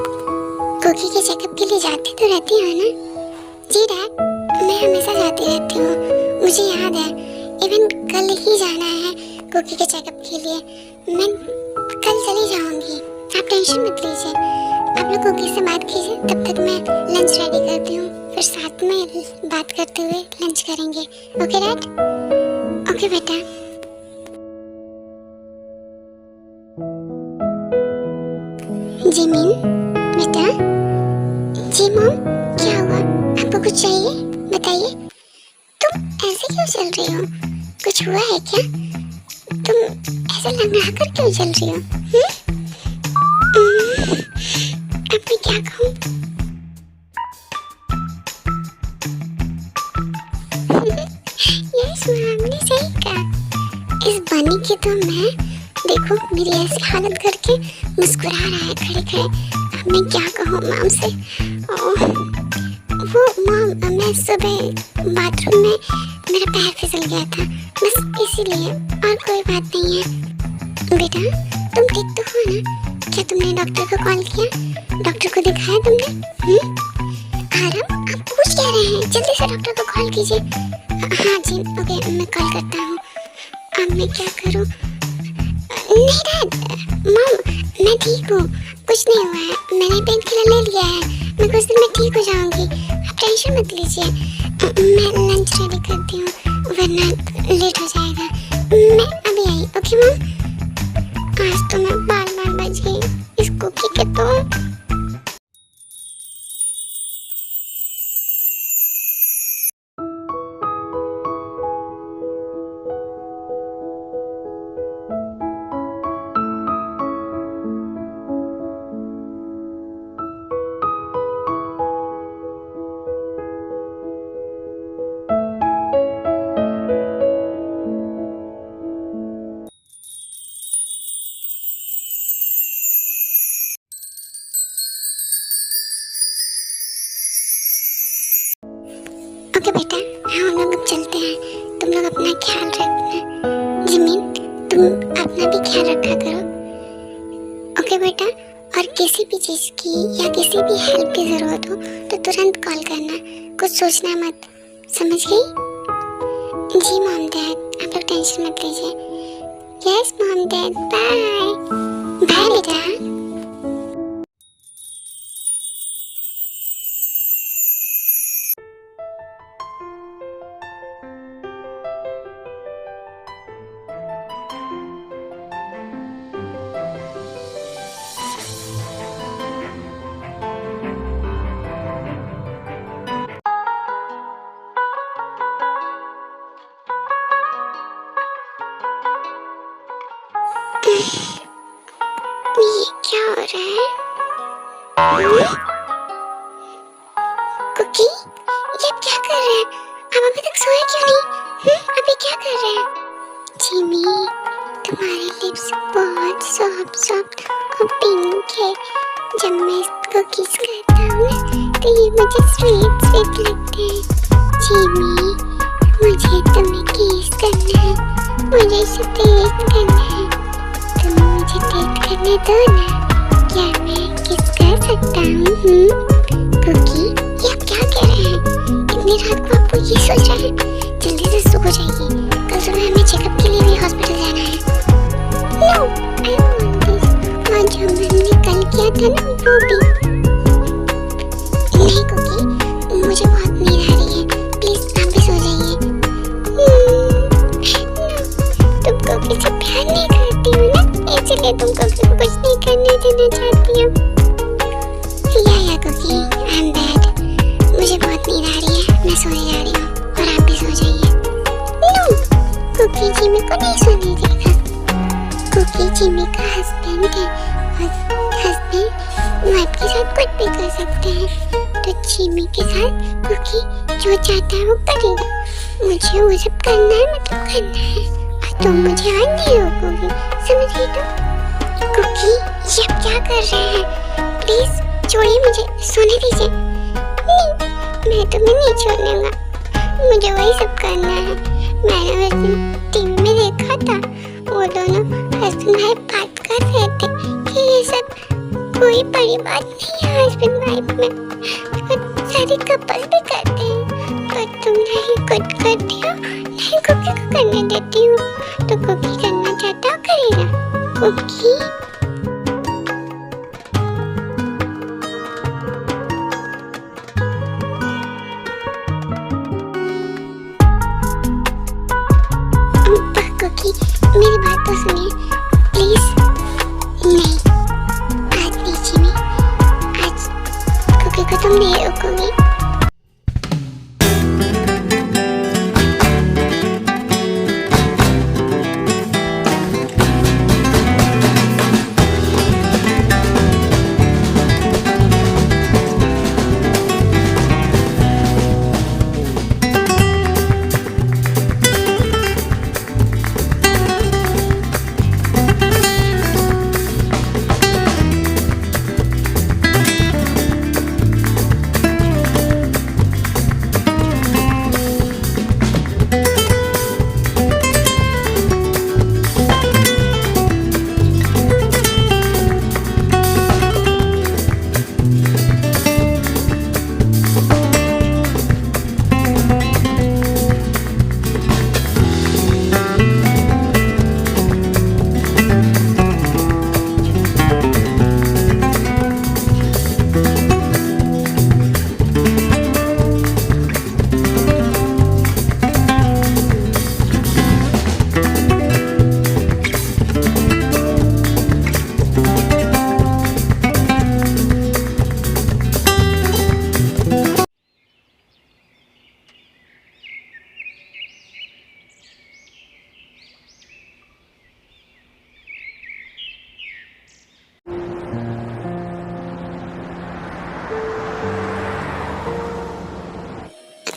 कुकी के चेकअप के लिए जाती तो रहती हो ना? जी डैड, मैं हमेशा जाती रहती हूँ, मुझे याद है। इवन कल ही जाना है कुकी के चेकअप के लिए। मैं कल चली जाऊँगी, आप टेंशन मत लीजिए। आप लोग कुकी से बात कीजिए, तब तक मैं लंच रेडी करती हूँ, फिर साथ में बात करते हुए लंच करेंगे। Okay dad? ओके बेटा। जिमिन बेटा। जी मॉम, क्या हुआ? आपको कुछ चाहिए? बताइए। तुम ऐसे क्यों चल रही हो? कुछ हुआ है क्या? तुम ऐसे लंगड़ा कर क्यों चल रही हो? अब मैं क्या कहूँ? यस मॉम ने सही कहा। इस बनी की तो मैं, देखो मेरी ऐसी हालत करके मुस्कुरा रहा है खड़े खड़े। अब मैं क्या कहूँ मॉम से? वो मॉम, मैं सुबह बाथरूम में मेरा पैर फिसल गया था, बस इसीलिए, और कोई बात नहीं है। बेटा, तुम ठीक तो हो ना? क्या तुमने डॉक्टर को कॉल किया? डॉक्टर को दिखाया तुमने? आराम, आप पूछ क्या रहे हैं? जल्दी से डॉक्टर को कॉल कीजिए। हाँ जी, ओके, मैं कॉल करता हूँ। अब मैं क्या करूँ? नहीं डैड, मॉम, मैं ठीक हूँ, कुछ नहीं हुआ है, मैंने पेन किलर ले लिया है, मैं कुछ दिन में ठीक हो जाऊंगी, आप टेंशन मत लीजिए। मैं लंच रेडी करती हूँ, वरना लेट हो जाएगा। मैं अभी आई। Okay mom? आज तो मैं बार बार बच गई इस कुकी के तो। ओके बेटा, हम लोग अब चलते हैं, तुम लोग अपना ख्याल रखना। जिमिन, तुम अपना भी ख्याल रखा करो। ओके बेटा, और किसी भी चीज़ की या किसी भी हेल्प की ज़रूरत हो तो तुरंत कॉल करना, कुछ सोचना मत, समझ गई? जी मॉम डैड, आप लोग टेंशन मत लीजिए। Yes mom dad, bye bye बेटा। ये क्या हो रहा है? कुकी, ये आप क्या कर रहे हैं? आप अभी तक सोए क्यों नहीं? अभी क्या कर रहे हैं? जिमी, तुम्हारे लिप्स बहुत सॉफ्ट और पिंक है। जब मैं इसको किस करता हूँ ना, तो ये मुझे स्वीट लगते हैं। जिमी, मुझे तुम्हें किस करना है, मुझे इसे टेस्ट करना है। तुम मुझे टेस्ट करने दो ना, क्या मैं किस कर सकता हूँ? कुकी, ये आप क्या कह रहे हैं? इतनी रात को आपको ये सोच रहे हैं? जल्दी से सो जाइए, कल सुबह हमें चेकअप के लिए भी हॉस्पिटल जाना है। No, I want this. और जो हमने कल किया था ना, वो भी नहीं। कुकी, मुझे बहुत नींद आ रही है, प्लीज आप का हस्बैंड है और हस्बैंड वाइफ के साथ कुछ भी कर सकते हैं, तो जिमी के साथ कुकी जो चाहता है वो करेगा। मुझे वो सब करना है, मतलब करना है, और तुम मुझे और नहीं रोकोगी, समझ गई तुम? कुकी ये आप क्या कर रहे हैं? प्लीज छोड़िए मुझे, सोने दीजिए। नहीं, मैं तुम्हें नहीं छोड़ूंगा, मुझे वही सब करना है। मैंने उस दिन टीवी में देखा था, वो दोनों हस्बैंड वाइफ बात कर रहे थे कि ये सब कोई बड़ी बात नहीं है हस्बैंड वाइफ में, और सारे कपल भी करते हैं, पर तुम नहीं खुद करती हो, नहीं कुकी को करने देती हो। तो कुकी करना चाहता हो करेगा। कुकी कुकी मेरी बात तो सुनिए प्लीज। नहीं, आज नीचे में, आज कुकी को तुम नहीं रोकोगी।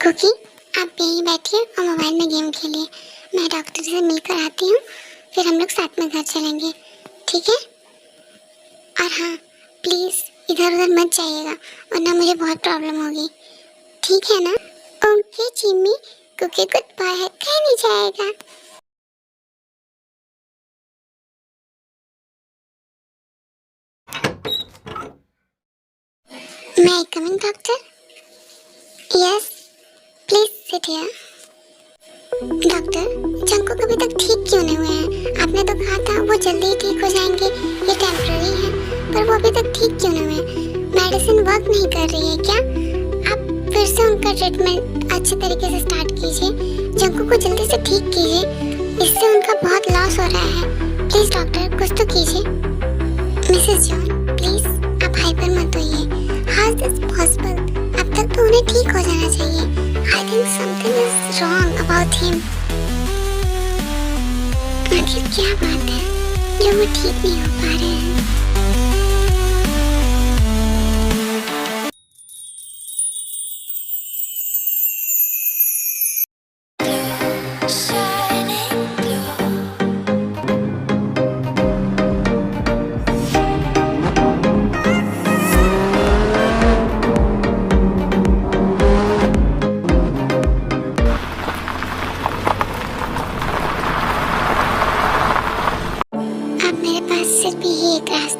कुकी आप यहीं बैठिए और मोबाइल में गेम खेलिए, मैं डॉक्टर से मिलकर आती हूँ, फिर हम लोग साथ में घर चलेंगे, ठीक है? और हाँ, प्लीज़ इधर उधर मत जाइएगा, वरना मुझे बहुत प्रॉब्लम होगी, ठीक है ना? Okay Jimmy, Kookie goodbye, कहीं नहीं जाएगा। मैं coming doctor? Yes, please sit here. Doctor, Jungkook अभी तक ठीक क्यों नहीं हुए हैं? आपने तो कहा था वो जल्दी ही ठीक हो जाएंगे, ये टेम्पररी है, पर वो अभी तक ठीक क्यों नहीं हुए? मेडिसिन वर्क नहीं कर रही है क्या? आप फिर से उनका ट्रीटमेंट अच्छे तरीके से स्टार्ट कीजिए, जंकुक को जल्दी से ठीक कीजिए, इससे उनका बहुत लॉस हो रहा है। प्लीज डॉक्टर कुछ तो कीजिए। मिसेस जॉन प्लीज आप हाइपर मत होइए, हाउ इज दिस पॉसिबल? अब तक तो उन्हें ठीक हो जाना चाहिए। I think something is wrong about him. आखिर क्या बात है जो वो ठीक नहीं हो पा रहे हैं? सिर्फ यही एक रास्ता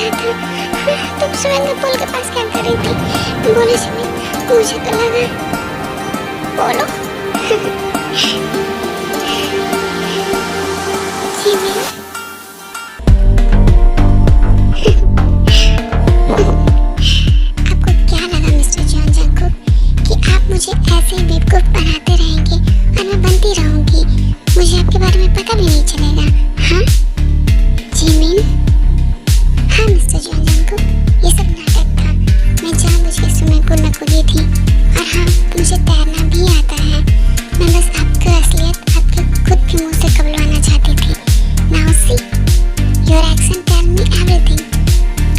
रहा था। हाँ, तुम स्विमिंग पूल के पास क्या कर रही थी? बोलो जिमिन, मुझे तो लगा। बोलो जिमिन। आपको क्या लगा मिस्टर जॉन जंगकुक कि आप मुझे ऐसे ही बेवकूफ बनाते रहेंगे और मैं बनती रहूंगी? मुझे आपके बारे में पता भी नहीं चलेगा। हाँ जिमिन? हाँ मिस्टर जॉन जंगकुक, ये सब नाटक था। मैं जानबूझ के स्विमिंग पूल में कूदी थी और हाँ, मुझे तैरना भी आता है। मैं बस आपकी असलियत आपके खुद के मुंह से कबूलवाना चाहती थी। Now see, your action tell me everything.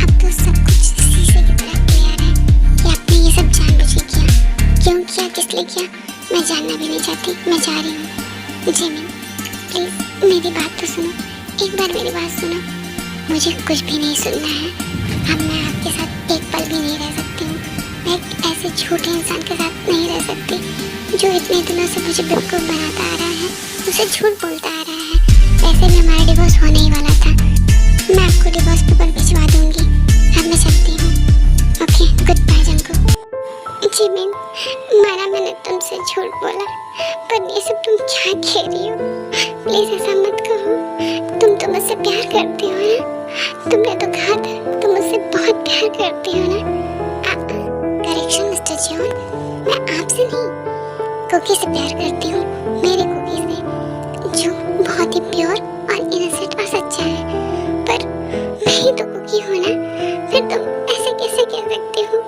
अब तो सब कुछ शीशे की तरह क्लियर है कि आपने ये सब जानबूझ के किया। क्यों किया, किस लिए किया, मैं जानना भी नहीं चाहती। मैं जा रही हूँ। जिमिन प्लीज मेरी बात तो सुनो, एक बार मेरी बात सुनो। मुझे कुछ भी नहीं सुनना है। अब मैं आपके साथ एक पल भी नहीं रह सकती हूँ। मैं एक ऐसे झूठे इंसान के साथ नहीं रह सकती जो इतने दिनों से मुझे बेवकूफ बनाता आ रहा है, मुझे झूठ बोलता आ रहा है। वैसे भी हमारा डिवोर्स होने ही वाला था। मैं आपको डिवोर्स पेपर भिजवा दूंगी। अब मैं चलती हूँ। Okay, goodbye Jungkook. Jimin, माना मैंने तुमसे झूठ बोला, पर ये सब तुम क्या कह रही हो? प्लीज ऐसा मत कहो। तुम तो मुझसे प्यार करती हो ना? तुमने तो कहा था तुम मुझसे बहुत प्यार करती हो ना? करेक्शन मिस्टर जॉन, मैं आपसे नहीं, कुकी से प्यार करती हूँ। मेरे कुकी से, जो बहुत ही प्योर और इनोसेंट और सच्चा है। पर मैं ही तो कुकी हूँ ना? फिर तुम ऐसे कैसे कह सकती हो?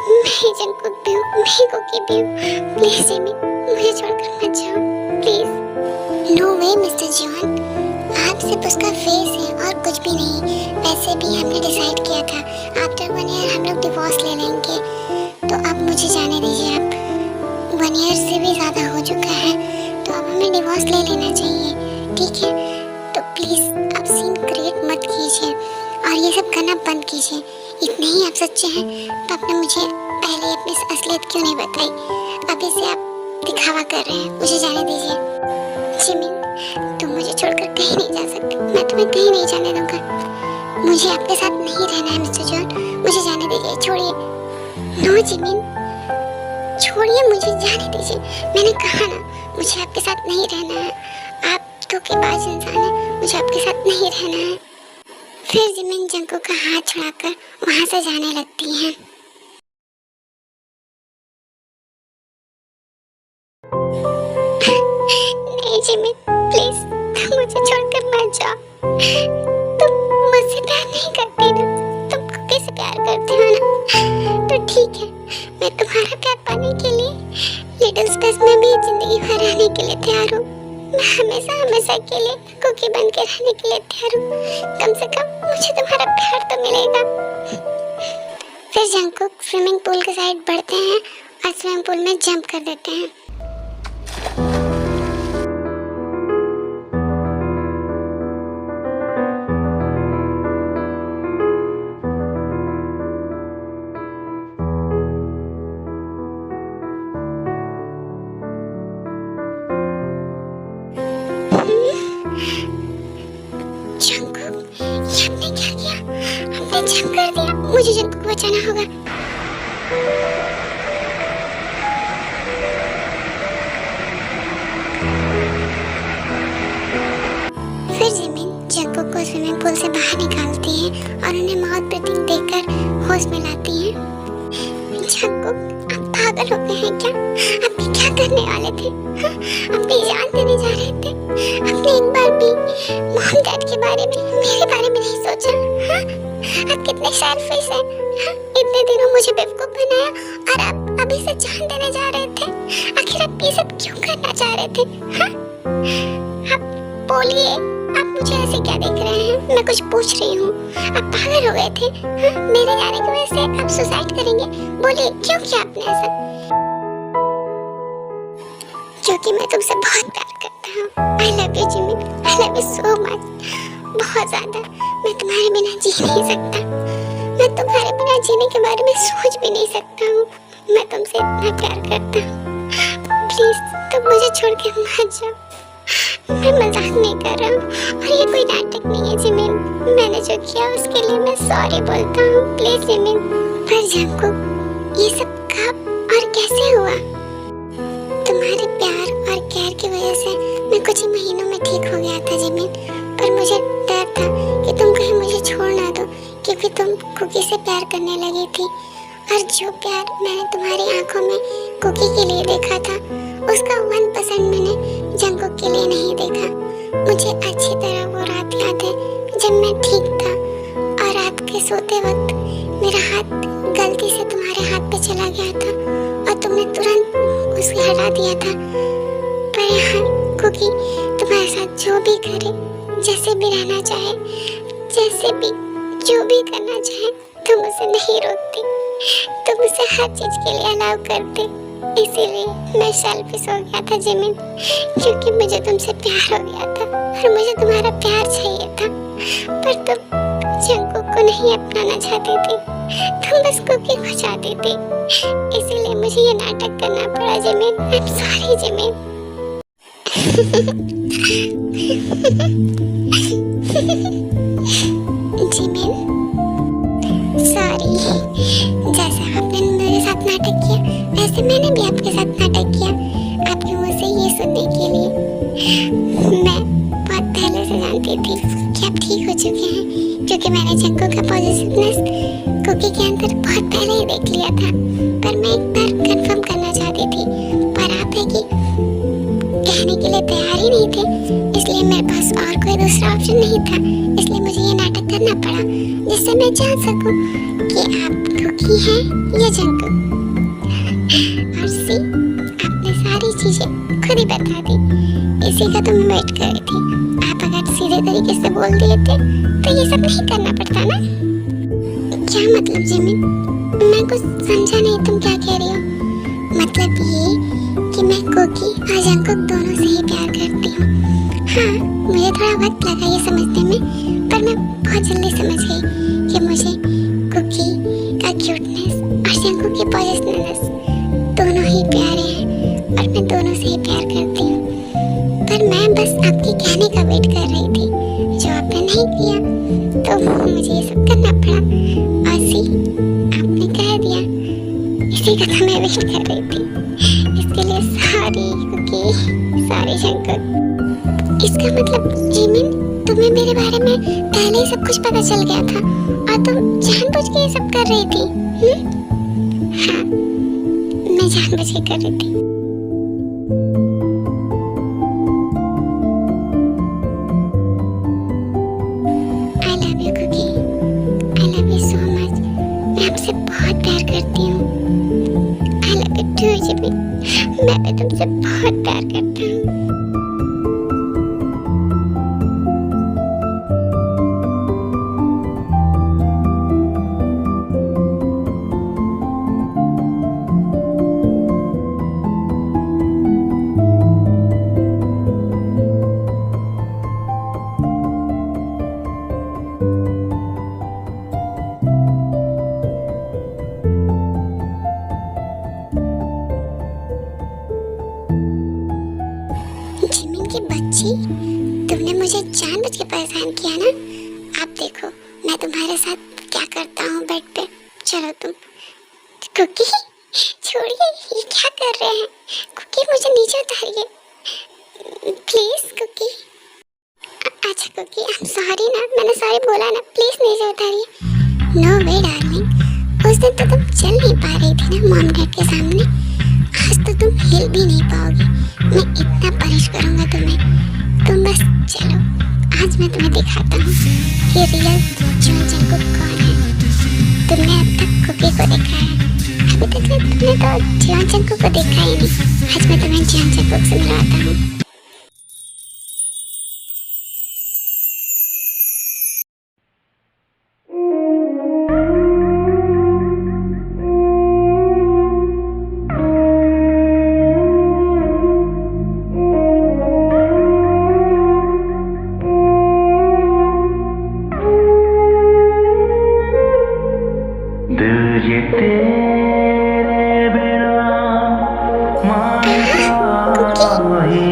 मैं ही जंगकुक भी हूँ, मैं ही कुकी भी हूँ। प्लीज जिमिन, मुझे छोड़कर मत जाओ please. No way mister John, आप सिर्फ उसका फेस है और कुछ भी नहीं। वैसे भी हमने डिसाइड किया था आफ्टर 1 ईयर हम लोग डिवोर्स ले लेंगे। तो अब मुझे जाने दीजिए। आप 1 ईयर से भी ज़्यादा हो चुका है, तो अब हमें डिवोर्स ले लेना चाहिए, ठीक है? तो प्लीज़ आप सीन क्रिएट मत कीजिए और ये सब करना बंद कीजिए। इतने ही आप सच्चे हैं तो आपने मुझे पहले अपनी असलियत क्यों नहीं बताई? अभी से आप दिखावा कर रहे हैं। मुझे जाने दीजिए। जिमिन, तुम मुझे छोड़कर कहीं नहीं जा सकते। मैं तुम्हें कहीं नहीं जाने दूंगा। मुझे आपके साथ नहीं रहना है मिस्टर जॉन। मुझे जाने दीजिए, छोड़िए। नो जिमिन, छोड़िए, मुझे जाने दीजिए। मैंने कहा ना, मुझे आपके साथ नहीं रहना है। आप धोखेबाज इंसान हैं, मुझे आपके साथ नहीं रहना है। फिर जिमिन जंगकुक का हाथ छुड़ाकर वहां से जाने लगती हैं। नहीं जिमिन, प्लीज तुम मुझे छोड़कर मत जाओ। तुम मुझसे प्यार नहीं करती ना? तुम कुकी से प्यार करती हो ना? तो ठीक है, मैं तुम्हारा प्यार पाने के लिए लिटिल स्पेस में भी जिंदगी भर रहने के लिए तैयार हूँ। मैं हमेशा हमेशा के लिए कुकी बन के रहने के लिए तैयार हूँ। कम से कम मुझे तुम्हारा प्यार तो मिलेगा। फिर जंगकुक स्विमिंग पूल के साइड बढ़ते हैं और स्विमिंग पूल में जंप कर देते हैं। जंगकुक, ये आपने क्या किया? आपने जंप कर दिया। मुझे जंगकुक को बचाना होगा। फिर जिमिन जंगकुक को स्विमिंग पूल से बाहर निकालती है और उन्हें माउथ ब्रीथिंग देकर होश में लाती है। जंगकुक, आप पागल हो गए हैं क्या? आप ये क्या करने वाले थे? हाँ? अपनी जान देने जा रहे थे? आपने एक बार भी मॉम डैड के बारे में, मेरे बारे में नहीं सोचा? हाँ? आप कितने सेल्फिश हैं। हाँ? इतने दिनों मुझे बेवकूफ बनाया और आप अभी से जान देने जा रहे थे। आखिर आप ये सब क्यों करना चाह रहे थे? हाँ? आप बोलिए, आप मुझे ऐसे क्या देख रहे हैं? मैं कुछ पूछ रही हूँ। आप पागल हो गए थे? हाँ? मेरे जाने की वजह से आप सुसाइड करेंगे? बोलिए, क्यों किया आपने ऐसा? क्योंकि मैं तुमसे बहुत प्यार करता हूँ। I love you Jimin, I love you so much, बहुत ज्यादा। मैं तुम्हारे बिना जी नहीं सकता। मैं तुम्हारे बिना जीने के बारे में सोच भी नहीं सकता हूँ। मैं तुमसे इतना प्यार करता हूँ। प्लीज तुम मुझे छोड़ के मत जाओ। मैं मजाक नहीं कर रहा हूँ और ये कोई नाटक नहीं है जिमिन। मैंने जो किया उसके लिए मैं सॉरी बोलता हूँ, प्लीज जिमिन। पर जंगकुक, ये सब कब और कैसे हुआ? तुम्हारे प्यार और केयर की वजह से मैं कुछ ही महीनों में ठीक हो गया था जिमिन, पर मुझे डर था कि तुम कहीं मुझे छोड़ ना दो, क्योंकि तुम कुकी से प्यार करने लगी थी। और जो प्यार मैंने तुम्हारी आंखों में कुकी के लिए देखा था, उसका 1% मैंने जंगकुक के लिए नहीं देखा। मुझे अच्छी तरह वो रात याद है जब मैं ठीक था और रात के सोते वक्त मेरा हाथ गलती से तुम्हारे हाथ पे चला गया था और तुमने तुरंत उसे हटा दिया था। पर यहाँ कुकी तुम्हारे साथ जो भी करे, जैसे भी रहना चाहे, जैसे भी जो भी करना चाहे, तुम उसे नहीं रोकती, तुम उसे हर चीज के लिए अलाउ करते। इसीलिए मैं सेल्फिश हो गया था जिमिन, क्योंकि मुझे तुमसे प्यार हो गया था और मुझे तुम्हारा प्यार चाहिए था। पर तुम जंगकुक को नहीं अपनाना चाहती थी, तुम बस कुकी को चाहती थी। इसीलिए मुझे ये नाटक करना पड़ा Jimin. I am sorry Jimin. Jimin sorry. जैसे आपने मेरे साथ नाटक किया, वैसे मैंने भी आपके साथ नाटक किया, आपके मुंह से ये सुनने के लिए। मैं बहुत पहले से जानती थी कि आप ठीक हो चुके हैं, क्योंकि मैंने जंगकुक का पॉजिटिवनेस कुकी के अंदर बहुत पहले ही देख लिया था। पर मैं एक बार कंफर्म करना चाहती थी, पर आप है कि कहने के लिए तैयार ही नहीं थे, इसलिए मेरे पास और कोई दूसरा ऑप्शन नहीं था। इसलिए मुझे ये नाटक करना पड़ा, जिससे मैं जान सकूं कि आप कुकी हैं या जंगकुक। और सी, आपने सारी चीजें खुद ही बता दी, इसी का तो मैं वेट कर रही थी। आप अगर सीधे तरीके से बोल दिए थे तो ये सब नहीं करना पड़ता ना। क्या मतलब जिमिन? मैं कुछ समझा नहीं, तुम क्या कह रही हो? मतलब ये कि मैं कुकी और जंगकुक दोनों से ही प्यार करती हूँ। हाँ, मुझे थोड़ा वक्त लगा ये समझने में, पर मैं बहुत जल्दी समझ गई कि मुझे कुकी का क्यूटनेस और जंगकुक की पॉजिटिवनेस दोनों ही प्यारे हैं और मैं दोनों से ही प्यार करती हूँ। पर मैं बस आपके कहने का वेट कर रही थी, जो आपने नहीं किया, तो मुझे ये सब करना पड़ा। और सी, आपने कह दिया, इसी का तो मैं वेट कर रही थी। इसके लिए सॉरी कुकी, सॉरी जंगकुक। इसका मतलब जिमिन, तुम्हें मेरे बारे में पहले ही सब कुछ पता चल गया था और तुम जानबूझ के ये सब कर रही थी? हाँ, मैं जानबूझ के कर रही थी। I love you Kookie, I love you so much. मैं आपसे बहुत प्यार करती हूँ। I love you too Jimin, मैं भी तुमसे बहुत प्यार करता हूँ। जिमिन की बच्ची, तुमने मुझे जानबूझ के परेशान किया ना। आप देखो मैं तुम्हारे साथ क्या करता हूँ बेड पे। चलो तुम। कुकी छोड़िए, ये क्या कर रहे हैं? कुकी मुझे नीचे उतारिए प्लीज कुकी। अच्छा कुकी, आई एम सॉरी ना, मैंने सॉरी बोला ना, प्लीज नीचे उतारिए। नो वे डार्लिंग, उस दिन तो तुम चल नहीं पा रही थी ना मॉम डैड के सामने, आज तो तुम हिल भी नहीं पाओगी। मैं इतना पनिश करूंगा तुम्हें, तुम बस चलो। आज मैं तुम्हें दिखाता हूँ कि रियल जंगकुक कौन है। तुमने अब तक कुकी को देखा है, अभी तक तुमने तो जंगकुक को देखा ही नहीं। आज मैं तुम्हें जंगकुक से मिलाता हूँ। ये तेरे बिना माया ही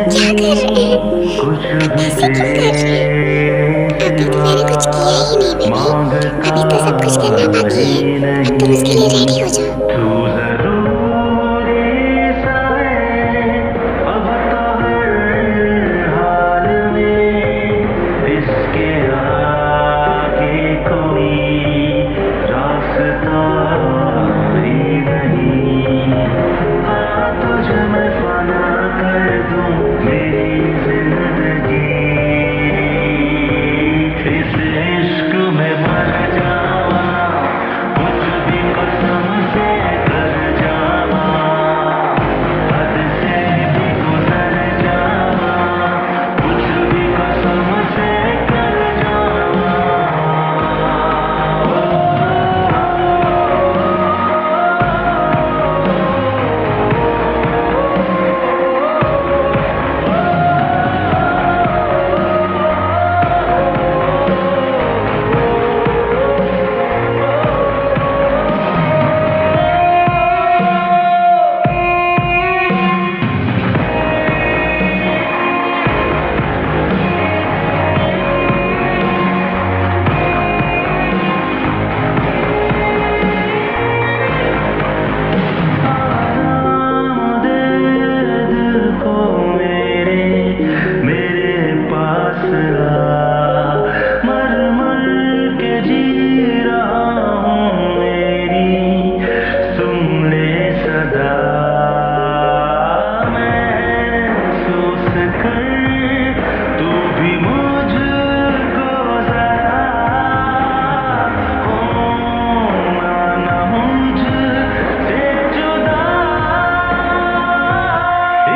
नहीं, कुछ भी तेरे सिवा कुछ किया ही नहीं बेबी, अभी तो सब कुछ करना बाकी है। अब तुम उसके लिए रेडी हो जाओ। तू जरूरी सा है अब तो हर हाल में, इसके आगे कोई रास्ता ही नहीं। हाँ तुझे मैं फना कर दूं मेरी जिंदगी, इस इश्क में मर जावा, कुछ भी कसम से कर जावा, हद से भी गुजर जावा, कुछ भी कसम से कर जावा। मेरे पास आ, मर मर के जी रहा हूँ मेरी, सुन ले सदा महसूस कर तू भी मुझको जरा, होना ना मुझसे जुदा,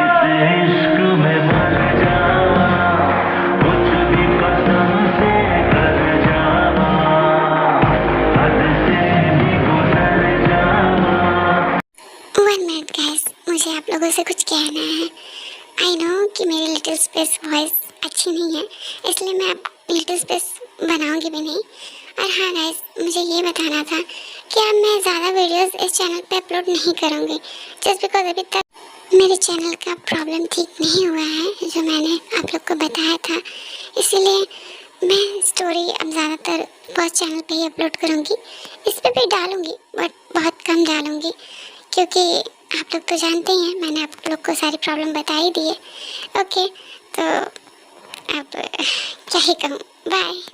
इस इश्क में मर जावा, कुछ भी कसम से कर जावा, हद से भी गुजर जावा। वन मिनट गाइस, मुझे आप लोगों से कुछ कहना है। आई नो कि मेरी लिटिल स्पेस वॉइस अच्छी नहीं है, इसलिए मैं अब लिटिल स्पेस बनाऊंगी भी नहीं। और हाँ गाइस, मुझे ये बताना था कि अब मैं ज़्यादा वीडियोस इस चैनल पे अपलोड नहीं करूँगी, जस्ट बिकॉज अभी तक मेरे चैनल का प्रॉब्लम ठीक नहीं हुआ है जो मैंने आप लोग को बताया था। इसीलिए मैं स्टोरी अब ज़्यादातर फर्स्ट चैनल पे ही अपलोड करूँगी। इस पे भी डालूँगी बट बहुत कम डालूँगी, क्योंकि आप लोग तो जानते ही हैं, मैंने आप लोग को सारी प्रॉब्लम बता ही दी है। ओके, तो अब क्या ही कहूँ, बाय।